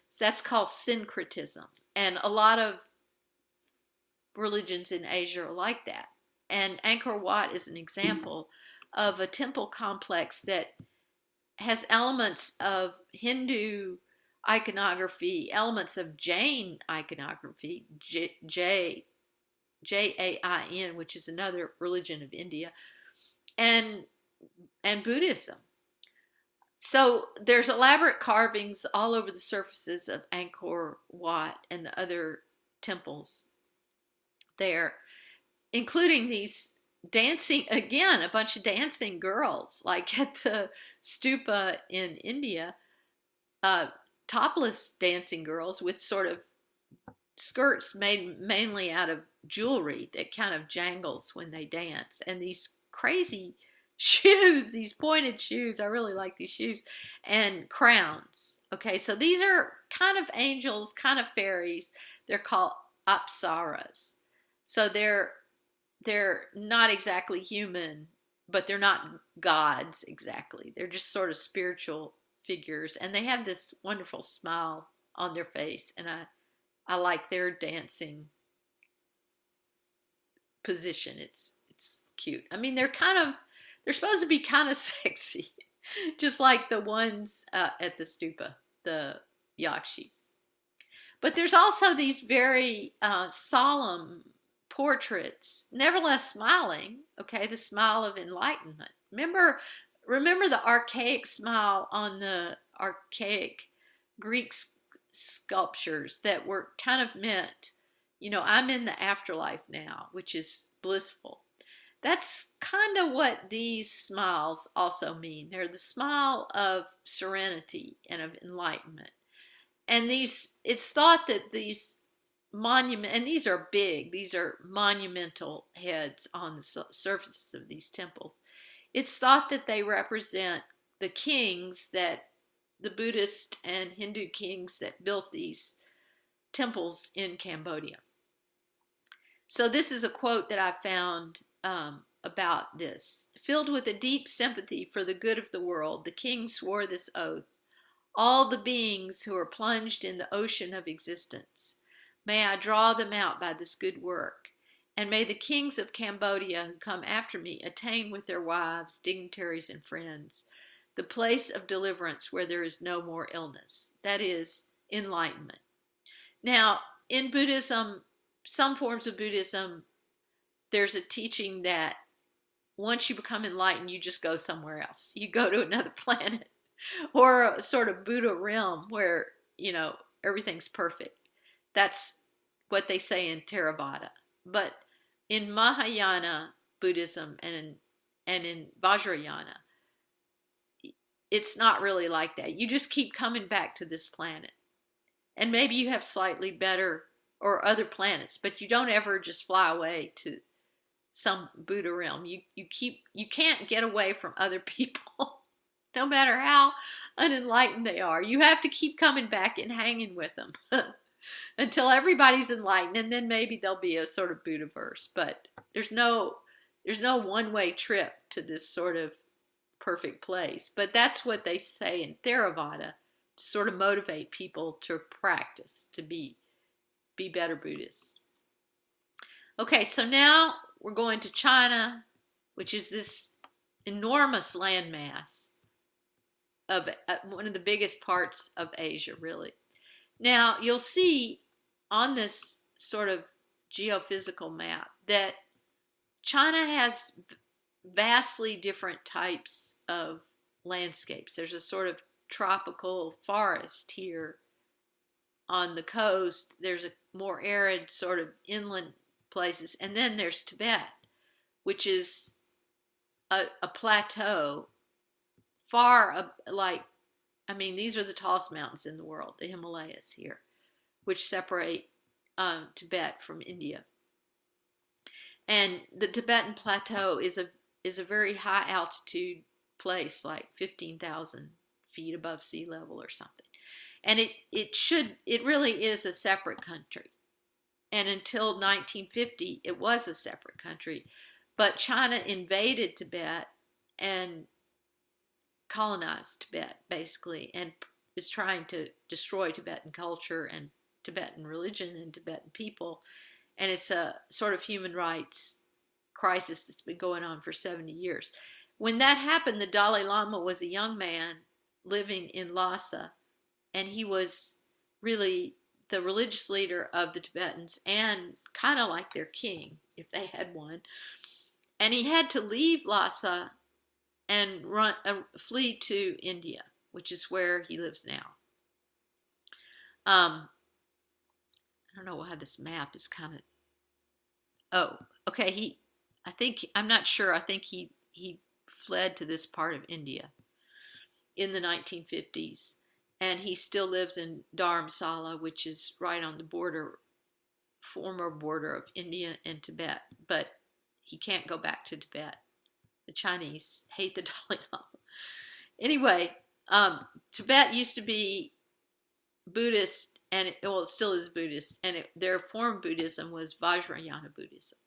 So that's called syncretism. And a lot of religions in Asia are like that. And Angkor Wat is an example of a temple complex that has elements of Hindu iconography, elements of Jain iconography, Jain, which is another religion of India, and Buddhism. So there's elaborate carvings all over the surfaces of Angkor Wat and the other temples there, including these dancing, again, a bunch of dancing girls, like at the stupa in India, topless dancing girls with sort of skirts made mainly out of jewelry that kind of jangles when they dance, and these crazy shoes, these pointed shoes. I really like these shoes, and crowns. Okay, so these are kind of angels, kind of fairies. They're called apsaras. So they're not exactly human, but they're not gods exactly. They're just sort of spiritual figures, and they have this wonderful smile on their face, and I like their dancing position. It's cute. I mean, they're supposed to be kind of sexy, just like the ones at the stupa, the yakshis. But there's also these very solemn portraits, nevertheless smiling. Okay, the smile of enlightenment. Remember the archaic smile on the archaic Greek sculptures that were kind of meant, I'm in the afterlife now, which is blissful. That's kind of what these smiles also mean. They're the smile of serenity and of enlightenment. And it's thought that these and these are big, these are monumental heads on the surfaces of these temples. It's thought that they represent the kings, that the Buddhist and Hindu kings that built these temples in Cambodia. So this is a quote that I found about this. Filled with a deep sympathy for the good of the world, the king swore this oath: all the beings who are plunged in the ocean of existence, may I draw them out by this good work, and may the kings of Cambodia who come after me attain with their wives, dignitaries, and friends the place of deliverance where there is no more illness. That is enlightenment. Now, in Buddhism, some forms of Buddhism, there's a teaching that once you become enlightened, you just go somewhere else. You go to another planet or a sort of Buddha realm where, everything's perfect. That's what they say in Theravada. But in Mahayana Buddhism and in Vajrayana, it's not really like that. You just keep coming back to this planet. And maybe you have slightly better or other planets, but you don't ever just fly away to some Buddha realm. You can't get away from other people, no matter how unenlightened they are. You have to keep coming back and hanging with them until everybody's enlightened, and then maybe there'll be a sort of Buddhaverse. But there's no one-way trip to this sort of perfect place. But that's what they say in Theravada to sort of motivate people to practice, to be better Buddhists. Okay, so now we're going to China, which is this enormous landmass of one of the biggest parts of Asia, really. Now, you'll see on this sort of geophysical map that China has vastly different types of landscapes. There's a sort of tropical forest here on the coast. There's a more arid sort of inland places. And then there's Tibet, which is a plateau far up, these are the tallest mountains in the world, the Himalayas here, which separate Tibet from India. And the Tibetan plateau is a very high altitude place, like 15,000 feet above sea level or something. And it really is a separate country. And until 1950, it was a separate country. But China invaded Tibet and colonized Tibet, basically, and is trying to destroy Tibetan culture and Tibetan religion and Tibetan people. And it's a sort of human rights crisis that's been going on for 70 years. When that happened, the Dalai Lama was a young man living in Lhasa, and he was really the religious leader of the Tibetans and kind of like their king, if they had one. And he had to leave Lhasa and flee to India, which is where he lives now. I don't know why this map is kind of. Oh, okay. I'm not sure. I think he fled to this part of India in the 1950s, and he still lives in Dharamsala, which is right on the former border of India and Tibet. But he can't go back to Tibet. The Chinese hate the Dalai Lama. Anyway, Tibet used to be Buddhist, and it still is Buddhist, and their form of Buddhism was Vajrayana Buddhism.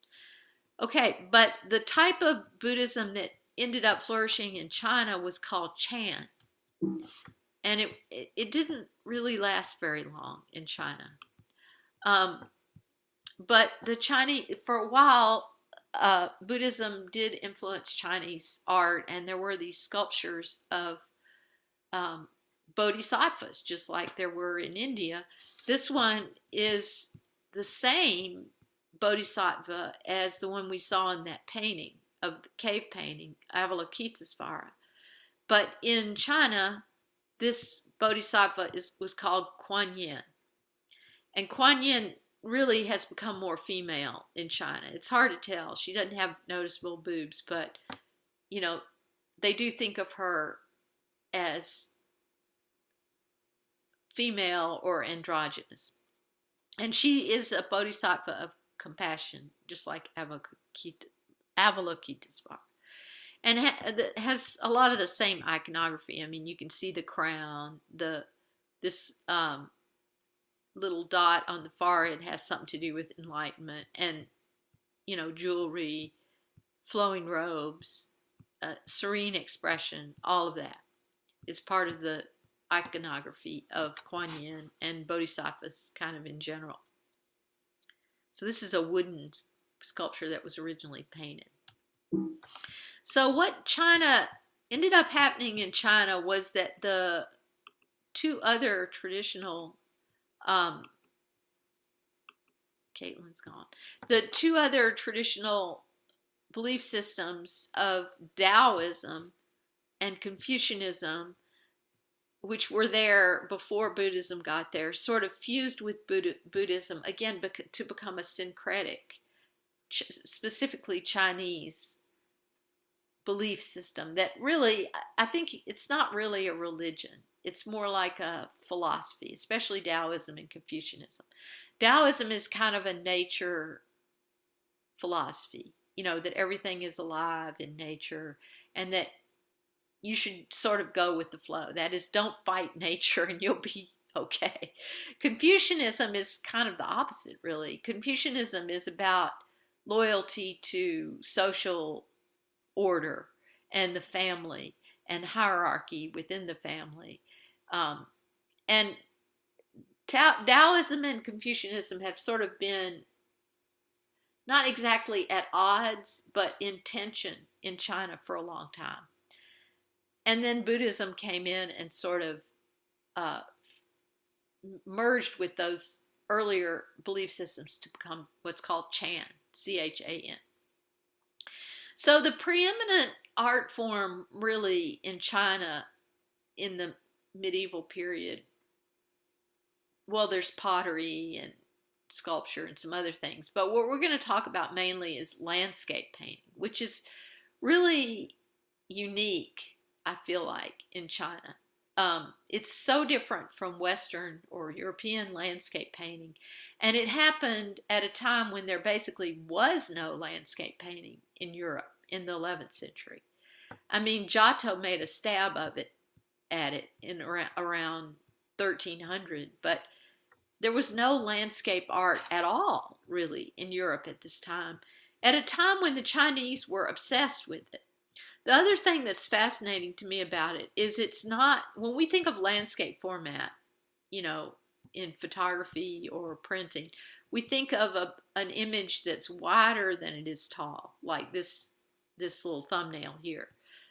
Okay, but the type of Buddhism that ended up flourishing in China was called Chan, and it didn't really last very long in China. But the Chinese, for a while, Buddhism did influence Chinese art, and there were these sculptures of bodhisattvas, just like there were in India. This one is the same bodhisattva as the one we saw in that painting, of the cave painting, Avalokitesvara. But in China, this bodhisattva was called Kuan Yin. And Kuan Yin really has become more female in China. It's hard to tell. She doesn't have noticeable boobs, but, they do think of her as female or androgynous. And she is a bodhisattva of compassion, just like Avalokitesvara. And has a lot of the same iconography. I mean, you can see the crown, this little dot on the forehead has something to do with enlightenment, and jewelry, flowing robes, serene expression. All of that is part of the iconography of Kuan Yin and bodhisattvas kind of in general. So this is a wooden sculpture that was originally painted. So what China ended up happening in China was that the two other traditional, um, Caitlin's gone, the two other traditional belief systems of Taoism and Confucianism, which were there before Buddhism got there, sort of fused with Buddhism, again, to become a syncretic, specifically Chinese belief system that really, I think it's not really a religion. It's more like a philosophy, especially Taoism and Confucianism. Taoism is kind of a nature philosophy, that everything is alive in nature and that you should sort of go with the flow. That is, don't fight nature and you'll be okay. Confucianism is kind of the opposite, really. Confucianism is about loyalty to social order and the family and hierarchy within the family. And Taoism and Confucianism have sort of been not exactly at odds, but in tension in China for a long time. And then Buddhism came in and sort of uh, merged with those earlier belief systems to become what's called Chan, Chan. So the preeminent art form really in China in the medieval period, well, there's pottery and sculpture and some other things, but what we're going to talk about mainly is landscape painting, which is really unique, I feel like, in China. It's so different from Western or European landscape painting. And it happened at a time when there basically was no landscape painting in Europe in the 11th century. I mean, Giotto made a stab of it at it in around 1300, but there was no landscape art at all, really, in Europe at this time, at a time when the Chinese were obsessed with it. The other thing that's fascinating to me about it is it's not, when we think of landscape format, you know, in photography or printing, we think of an image that's wider than it is tall, like this little thumbnail here.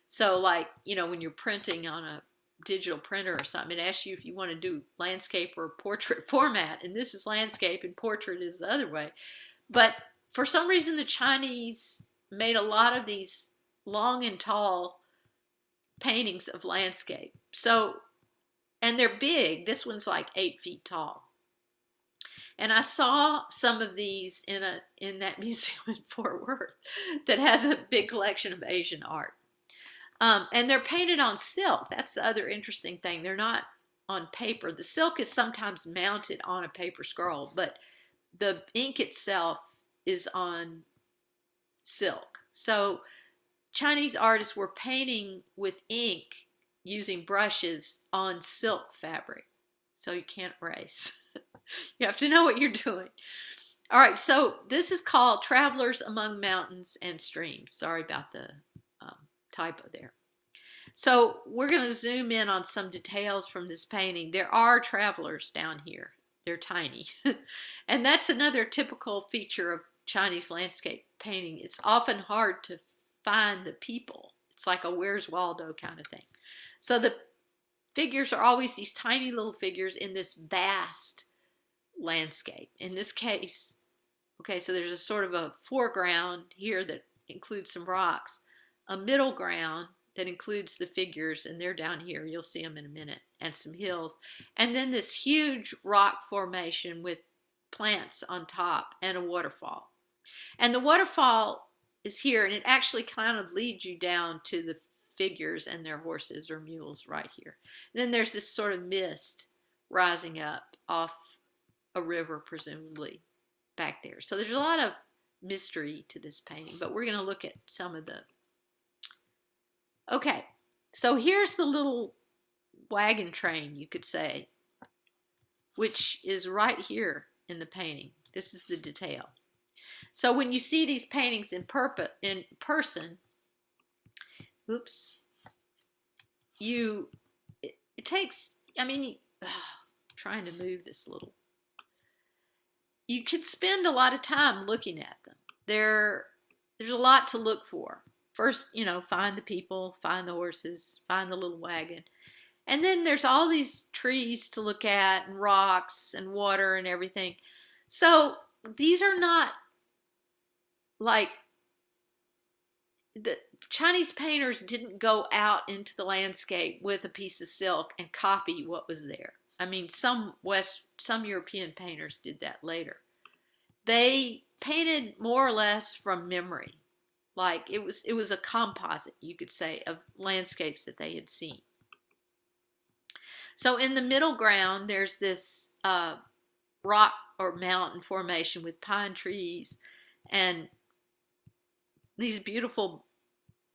So like, when you're printing on a digital printer or something, it asks you if you want to do landscape or portrait format, and this is landscape and portrait is the other way. But for some reason, the Chinese made a lot of these long and tall paintings of landscape. So, and they're big. This one's like 8 feet tall. And I saw some of these in that museum in Fort Worth that has a big collection of Asian art. And they're painted on silk. That's the other interesting thing. They're not on paper. The silk is sometimes mounted on a paper scroll, but the ink itself is on silk. So Chinese artists were painting with ink using brushes on silk fabric. So you can't erase. You have to know what you're doing. All right, so this is called Travelers Among Mountains and Streams. Sorry about the typo there. So we're going to zoom in on some details from this painting. There are travelers down here. They're tiny. And that's another typical feature of Chinese landscape painting. It's often hard to find the people. It's like a Where's Waldo kind of thing. So the figures are always these tiny little figures in this vast landscape. In this case, okay, so there's a sort of a foreground here that includes some rocks, a middle ground that includes the figures, and they're down here, you'll see them in a minute, and some hills, and then this huge rock formation with plants on top and a waterfall. And the waterfall is here, and it actually kind of leads you down to the figures and their horses or mules right here. And then there's this sort of mist rising up off a river, presumably back there. So there's a lot of mystery to this painting, but we're going to look at some of the... Okay, so here's the little wagon train, you could say, which is right here in the painting. This is the detail. So when you see these paintings in person, oops, it takes, trying to move this little, you could spend a lot of time looking at them. There's a lot to look for. First, find the people, find the horses, find the little wagon. And then there's all these trees to look at and rocks and water and everything. So these are not like the Chinese painters didn't go out into the landscape with a piece of silk and copy what was there. I mean, some European painters did that later. They painted more or less from memory. Like it was a composite, you could say, of landscapes that they had seen. So in the middle ground, there's this rock or mountain formation with pine trees and these beautiful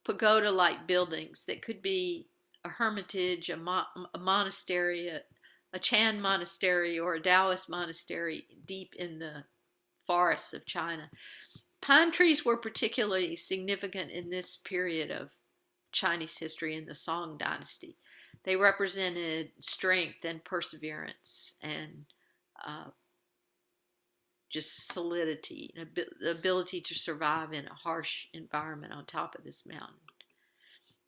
pagoda-like buildings that could be a hermitage, a monastery, a Chan monastery, or a Taoist monastery deep in the forests of China. Pine trees were particularly significant in this period of Chinese history in the Song dynasty. They represented strength and perseverance and just solidity, and the ability to survive in a harsh environment on top of this mountain.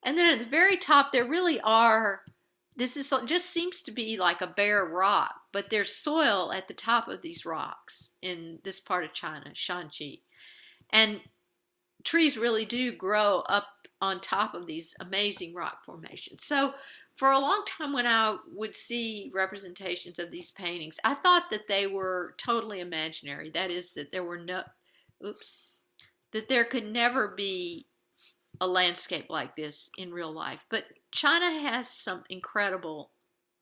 And then at the very top, there really are, this is just seems to be like a bare rock, but there's soil at the top of these rocks in this part of China, Shanxi. And trees really do grow up on top of these amazing rock formations. So for a long time when I would see representations of these paintings, I thought that they were totally imaginary. That is, that there were that there could never be a landscape like this in real life. But China has some incredible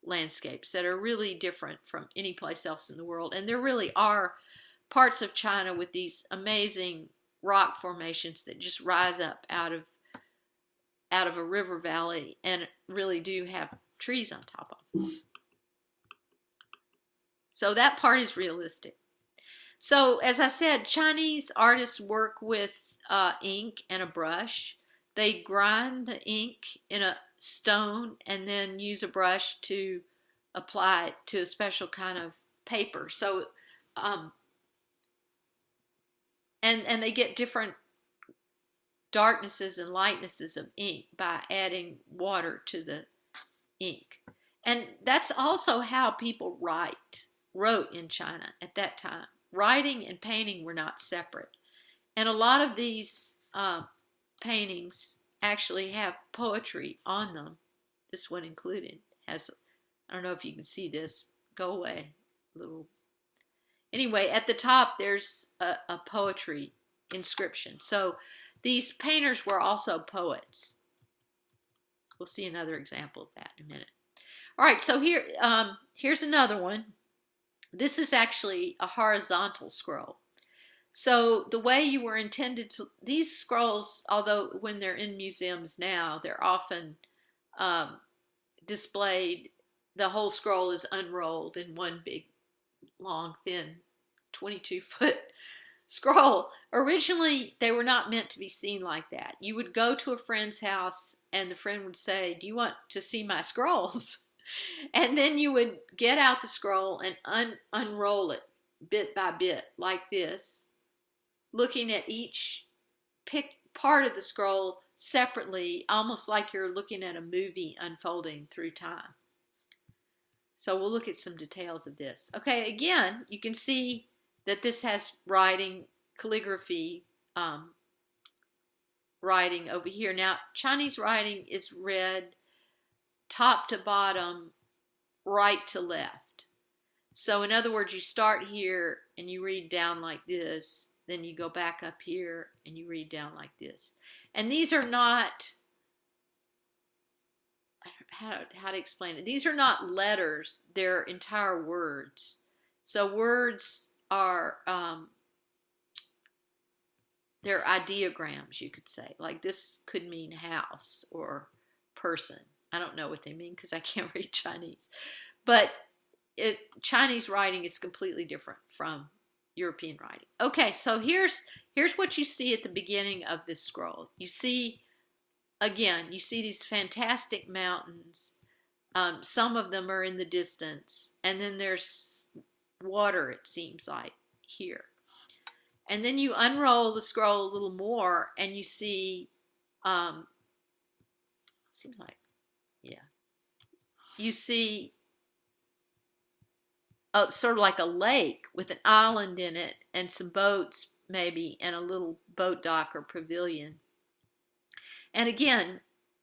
landscapes that are really different from any place else in the world. And there really are parts of China with these amazing rock formations that just rise up out of a river valley and really do have trees on top of them. So that part is realistic. So as I said, Chinese artists work with ink and a brush. They grind the ink in a stone and then use a brush to apply it to a special kind of paper. So and they get different darknesses and lightnesses of ink by adding water to the ink. And that's also how people wrote in China at that time. Writing and painting were not separate. And a lot of these paintings actually have poetry on them. This one included has, I don't know if you can see this, go away, little. Anyway, at the top there's a poetry inscription. So these painters were also poets. We'll see another example of that in a minute. All right, so here's another one. This is actually a horizontal scroll. So the way you were intended to, these scrolls, although when they're in museums now, they're often displayed, the whole scroll is unrolled in one big, long, thin, 22-foot scroll. Originally, they were not meant to be seen like that. You would go to a friend's house and the friend would say, "Do you want to see my scrolls?" And then you would get out the scroll and unroll it bit by bit like this, looking at each part of the scroll separately, almost like you're looking at a movie unfolding through time. So we'll look at some details of this. Okay, again, you can see that this has writing, calligraphy, writing over here. Now, Chinese writing is read top to bottom, right to left. So in other words, you start here and you read down like this, then you go back up here and you read down like this. And these are not, how to explain it, these are not letters, they're entire words. So words are, they're ideograms, you could say. Like this could mean house or person. I don't know what they mean because I can't read Chinese. But Chinese writing is completely different from European writing. Okay, so here's what you see at the beginning of this scroll. You see, again, you see these fantastic mountains. Some of them are in the distance. And then there's water, it seems like, here. And then you unroll the scroll a little more and you see Um, seems like, yeah. You see sort of like a lake with an island in it and some boats maybe and a little boat dock or pavilion. And again,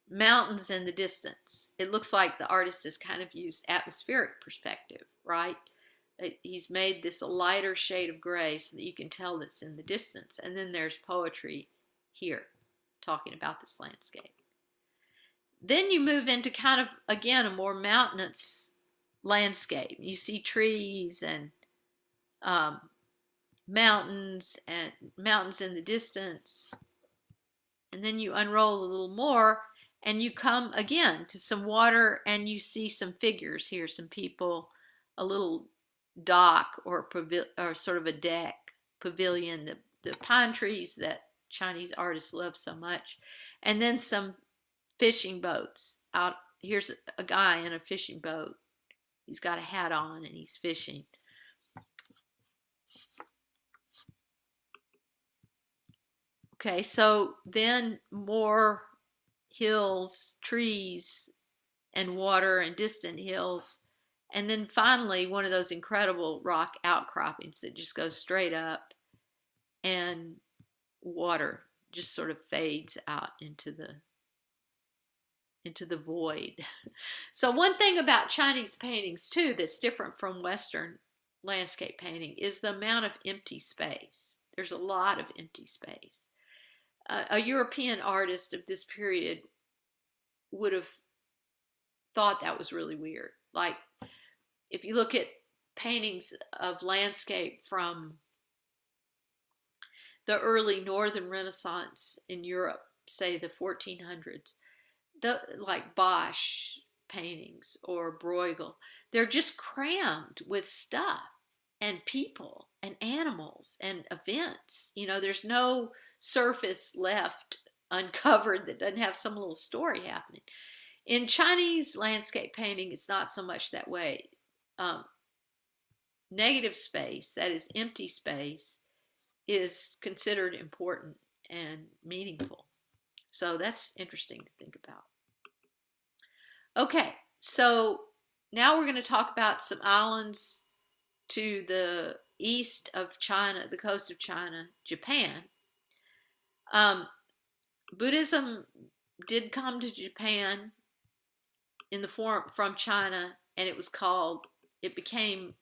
mountains in the distance. It looks like the artist has kind of used atmospheric perspective, right? He's made this a lighter shade of gray so that you can tell that's in the distance. And then there's poetry here talking about this landscape. Then you move into kind of, again, a more mountainous landscape. You see trees and um, mountains in the distance. And then you unroll a little more and you come again to some water and you see some figures here, some people, a little dock or sort of a deck, pavilion, the pine trees that Chinese artists love so much. And then some fishing boats out. Here's a guy in a fishing boat. He's got a hat on and he's fishing. Okay, so then more hills, trees, and water and distant hills. And then finally, one of those incredible rock outcroppings that just goes straight up, and water just sort of fades out into the void. So one thing about Chinese paintings too that's different from Western landscape painting is the amount of empty space. There's a lot of empty space. A European artist of this period would have thought that was really weird. Like if you look at paintings of landscape from the early Northern Renaissance in Europe, say the 1400s, like Bosch paintings or Bruegel, they're just crammed with stuff and people and animals and events. There's no surface left uncovered that doesn't have some little story happening. In Chinese landscape painting, it's not so much that way. Um, Negative space, that is empty space, is considered important and meaningful. So that's interesting to think about. Okay, so now we're going to talk about some islands to the east of China, the coast of China, Japan. Buddhism did come to Japan in the form from China, and it became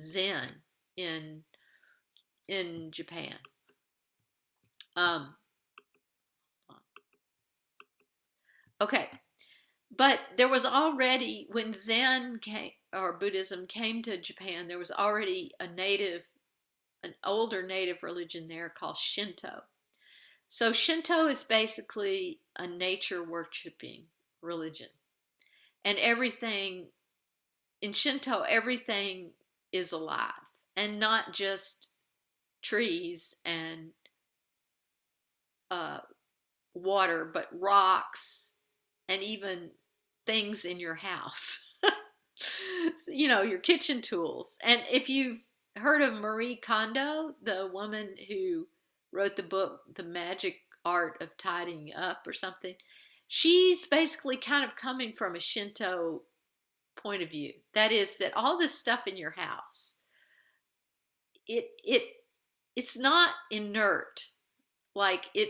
Zen in Japan. Okay, but there was already, when Zen came, or Buddhism came to Japan, there was already an older native religion there called Shinto. So Shinto is basically a nature worshiping religion. And in Shinto, everything is alive. And not just trees and water, but rocks and even things in your house. Your kitchen tools. And if you've heard of Marie Kondo, the woman who wrote the book, The Magic Art of Tidying Up or something, she's basically kind of coming from a Shinto point of view. That is, that all this stuff in your house, it's not inert. Like it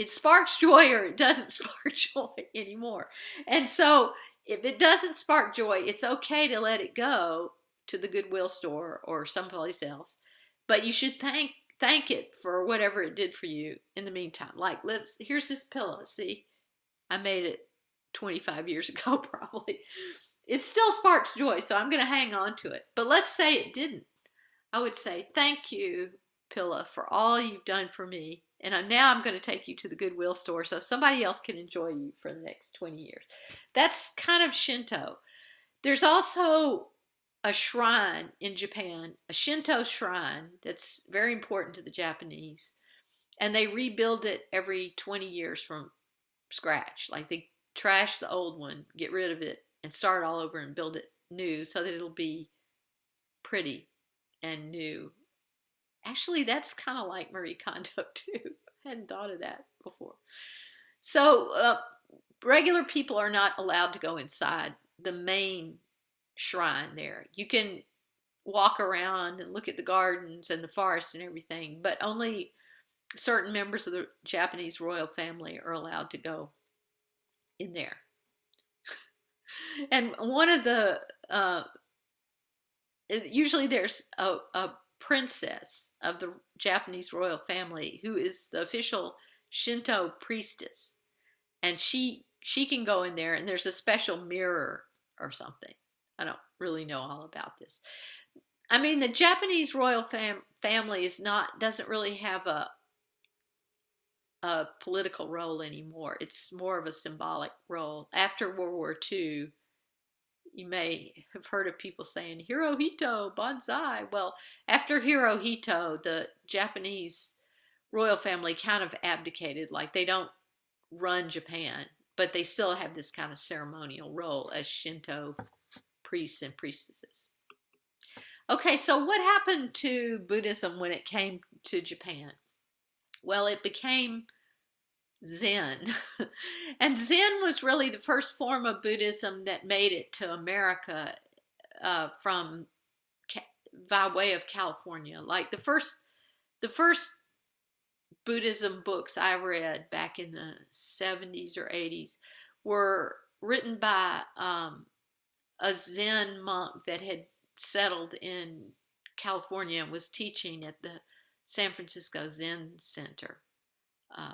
sparks joy or it doesn't spark joy anymore. And so if it doesn't spark joy, it's okay to let it go to the Goodwill store or someplace else. But you should thank it for whatever it did for you in the meantime. Like here's this pillow. See, I made it 25 years ago probably. It still sparks joy, so I'm going to hang on to it. But let's say it didn't. I would say, thank you, Pilla, for all you've done for me. And now I'm going to take you to the Goodwill store so somebody else can enjoy you for the next 20 years. That's kind of Shinto. There's also a shrine in Japan, a Shinto shrine that's very important to the Japanese. And they rebuild it every 20 years from scratch. Like they trash the old one, get rid of it, and start all over and build it new so that it'll be pretty and new. Actually, that's kind of like Marie Kondo too. Hadn't thought of that before. So regular people are not allowed to go inside the main shrine there. You can walk around and look at the gardens and the forest and everything, but only certain members of the Japanese royal family are allowed to go in there. And one of the usually there's a princess of the Japanese royal family who is the official Shinto priestess, and she can go in there, and there's a special mirror or something. I don't really know all about this. I mean, the Japanese royal family is not doesn't really have a political role anymore. It's more of a symbolic role. After World War II, you may have heard of people saying Hirohito Banzai. Well, after Hirohito, the Japanese royal family kind of abdicated. Like they don't run Japan, but they still have this kind of ceremonial role as Shinto priests and priestesses. Okay, so what happened to Buddhism when it came to Japan? Well, it became Zen. And Zen was really the first form of Buddhism that made it to America from by way of California. Like the first Buddhism books I read back in the 70s or 80s were written by a Zen monk that had settled in California and was teaching at the San Francisco Zen Center.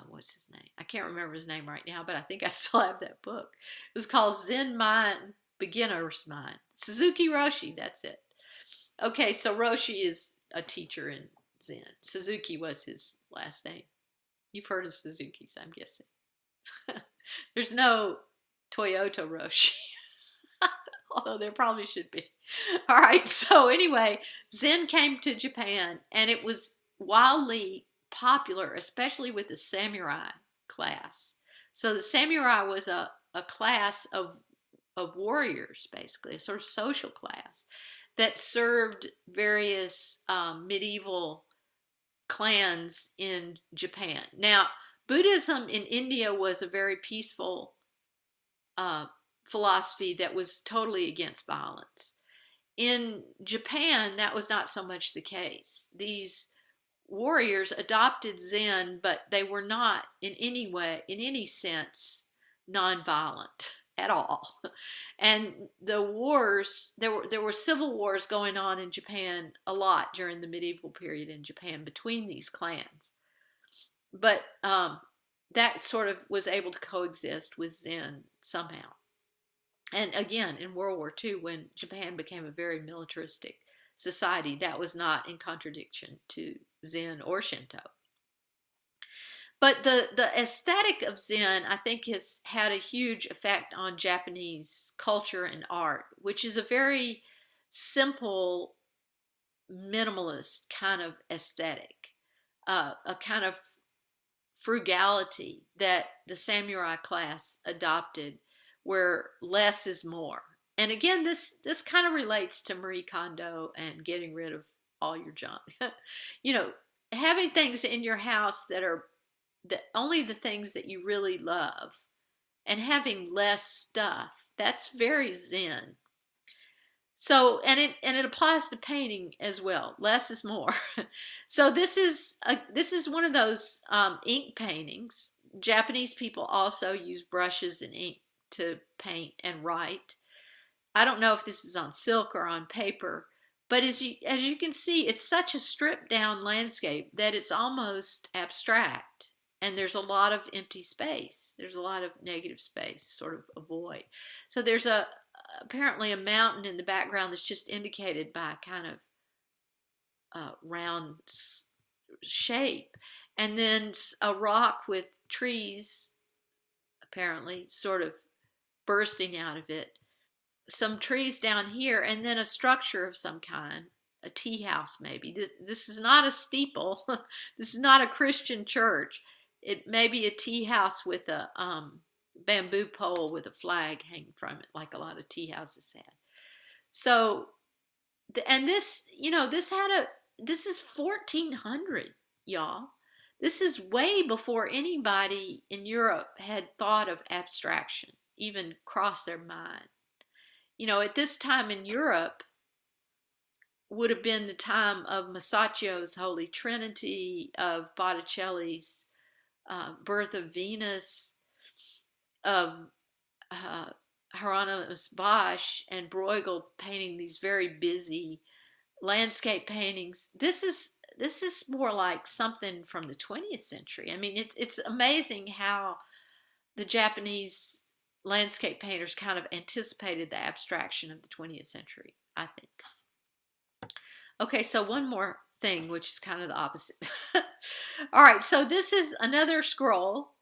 What's his name? I can't remember his name right now, but I think I still have that book. It was called Zen Mind, Beginner's Mind. Suzuki Roshi, that's it. Okay, so Roshi is a teacher in Zen. Suzuki was his last name. You've heard of Suzuki's, I'm guessing. There's no Toyota Roshi, although there probably should be. All right, so anyway, Zen came to Japan, and it was wildly popular, especially with the samurai class. So the samurai was a class of warriors, basically, a sort of social class that served various medieval clans in Japan. Now, Buddhism in India was a very peaceful philosophy that was totally against violence. In Japan, that was not so much the case. These warriors adopted Zen, but they were not in any way, in any sense, nonviolent at all. And the wars, there were civil wars going on in Japan a lot during the medieval period in Japan between these clans. But that sort of was able to coexist with Zen somehow. And again, in World War II, when Japan became a very militaristic society, that was not in contradiction to Zen or Shinto. But the aesthetic of Zen, I think, has had a huge effect on Japanese culture and art, which is a very simple, minimalist kind of aesthetic, a kind of frugality that the samurai class adopted, where less is more. And again, this kind of relates to Marie Kondo and getting rid of all your junk. You know, having things in your house that are only the things that you really love, and having less stuff. That's very Zen. So, and it applies to painting as well. Less is more. So this is one of those ink paintings. Japanese people also use brushes and ink to paint and write. I don't know if this is on silk or on paper, but as you can see, it's such a stripped down landscape that it's almost abstract. And there's a lot of empty space. There's a lot of negative space, sort of a void. So there's apparently a mountain in the background that's just indicated by a kind of round shape. And then a rock with trees, apparently, sort of bursting out of it. Some trees down here, and then a structure of some kind, a tea house maybe. This is not a steeple. This is not a Christian church. It may be a tea house with a bamboo pole with a flag hanging from it, like a lot of tea houses had. So, and this, this is 1400, y'all. This is way before anybody in Europe had thought of abstraction, even crossed their mind. At this time in Europe would have been the time of Masaccio's Holy Trinity, of Botticelli's Birth of Venus, of uh, Hieronymus Bosch and Bruegel painting these very busy landscape paintings. This is more like something from the 20th century. I mean, it's amazing how the Japanese landscape painters kind of anticipated the abstraction of the 20th century, I think. Okay, so one more thing, which is kind of the opposite. All right, so this is another scroll.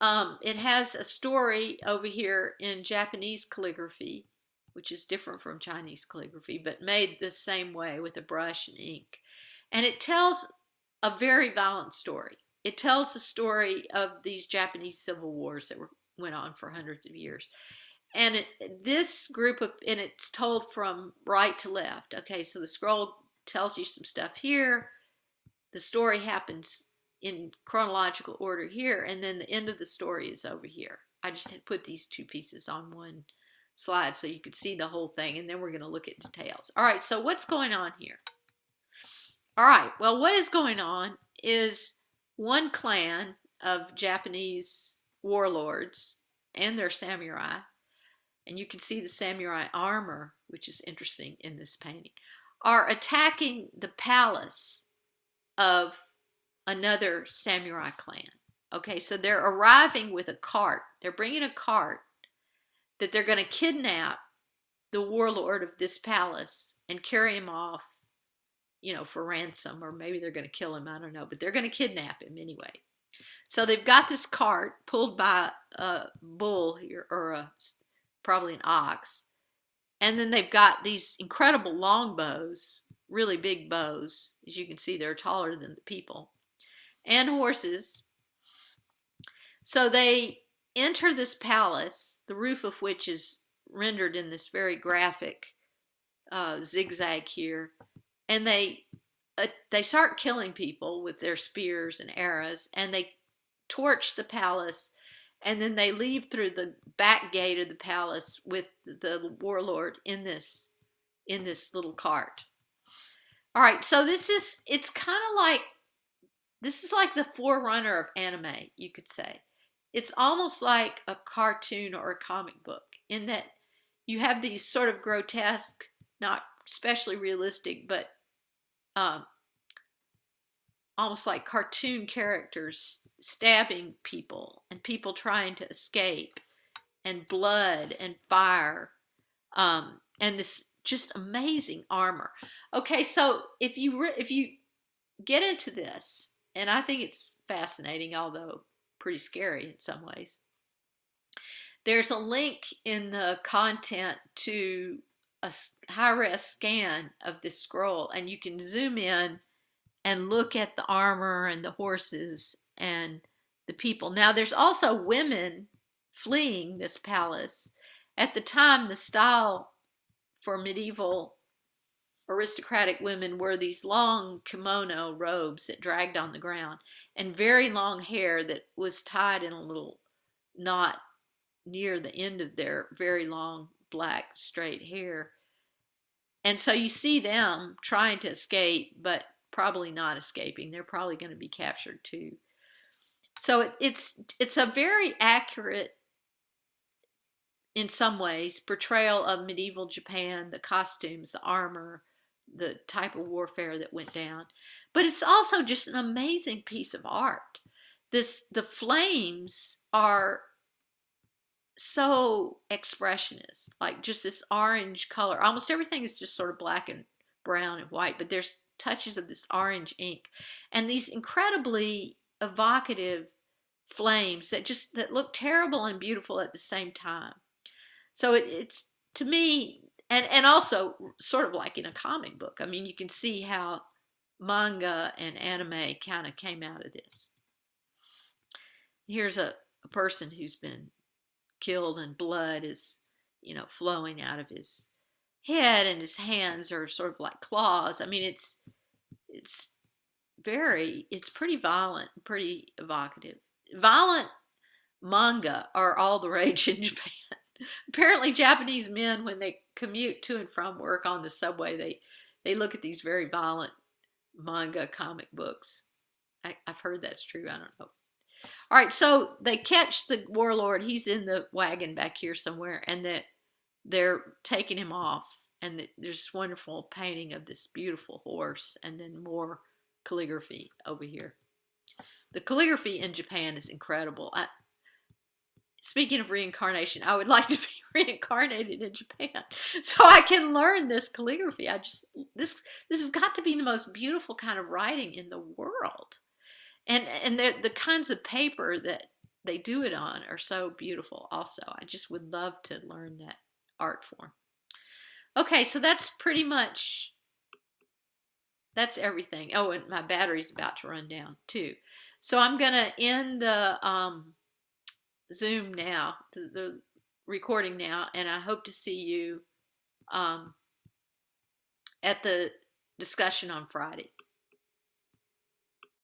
It has a story over here in Japanese calligraphy, which is different from Chinese calligraphy, but made the same way with a brush and ink. And it tells a very violent story. It tells the story of these Japanese civil wars that went on for hundreds of years. And it's told from right to left. Okay, so the scroll tells you some stuff here. The story happens in chronological order here, and then the end of the story is over here. I just had put these two pieces on one slide so you could see the whole thing, and then we're going to look at details. All right, so what's going on here? All right, well, what is going on is one clan of Japanese warlords and their samurai, and you can see the samurai armor, which is interesting in this painting, are attacking the palace of another samurai clan. Okay, so they're arriving with a cart. They're bringing a cart that they're going to kidnap the warlord of this palace and carry him off, for ransom, or maybe they're going to kill him. I don't know, but they're going to kidnap him anyway. So they've got this cart pulled by a bull here, or probably an ox, and then they've got these incredible long bows, really big bows. As you can see, they're taller than the people, and horses. So they enter this palace, the roof of which is rendered in this very graphic zigzag here, and they start killing people with their spears and arrows, and they torch the palace, and then they leave through the back gate of the palace with the warlord in this little cart. All right, so it's kind of like, this is like the forerunner of anime, you could say. It's almost like a cartoon or a comic book in that you have these sort of grotesque, not especially realistic, but almost like cartoon characters stabbing people and people trying to escape, and blood and fire, and this just amazing armor. Okay, so if you get into this, and I think it's fascinating, although pretty scary in some ways, there's a link in the content to a high-res scan of this scroll, and you can zoom in and look at the armor and the horses and the people. Now, there's also women fleeing this palace. At the time, the style for medieval aristocratic women were these long kimono robes that dragged on the ground, and very long hair that was tied in a little knot near the end of their very long black straight hair. And so you see them trying to escape, but probably not escaping. They're probably going to be captured too. So it's a very accurate, in some ways, portrayal of medieval Japan, the costumes, the armor, the type of warfare that went down. But it's also just an amazing piece of art. The flames are so expressionist, like just this orange color. Almost everything is just sort of black and brown and white, but there's touches of this orange ink and these incredibly evocative flames that look terrible and beautiful at the same time. So it's to me, and also sort of like in a comic book. I mean, you can see how manga and anime kind of came out of this. Here's a person who's been killed, and blood is, flowing out of his head, and his hands are sort of like claws. I mean, it's it's pretty violent, pretty evocative. Violent manga are all the rage in Japan. Apparently, Japanese men, when they commute to and from work on the subway, they look at these very violent manga comic books. I've heard that's true. I don't know. All right, so they catch the warlord. He's in the wagon back here somewhere, and that they're taking him off. And there's this wonderful painting of this beautiful horse, and then more calligraphy over here. The calligraphy in Japan is incredible. Speaking of reincarnation, I would like to be reincarnated in Japan so I can learn this calligraphy. This has got to be the most beautiful kind of writing in the world. And the kinds of paper that they do it on are so beautiful also. I just would love to learn that art form. Okay, so that's pretty much that's everything. Oh, and my battery's about to run down too. So I'm gonna end the Zoom now, the recording now, and I hope to see you at the discussion on Friday.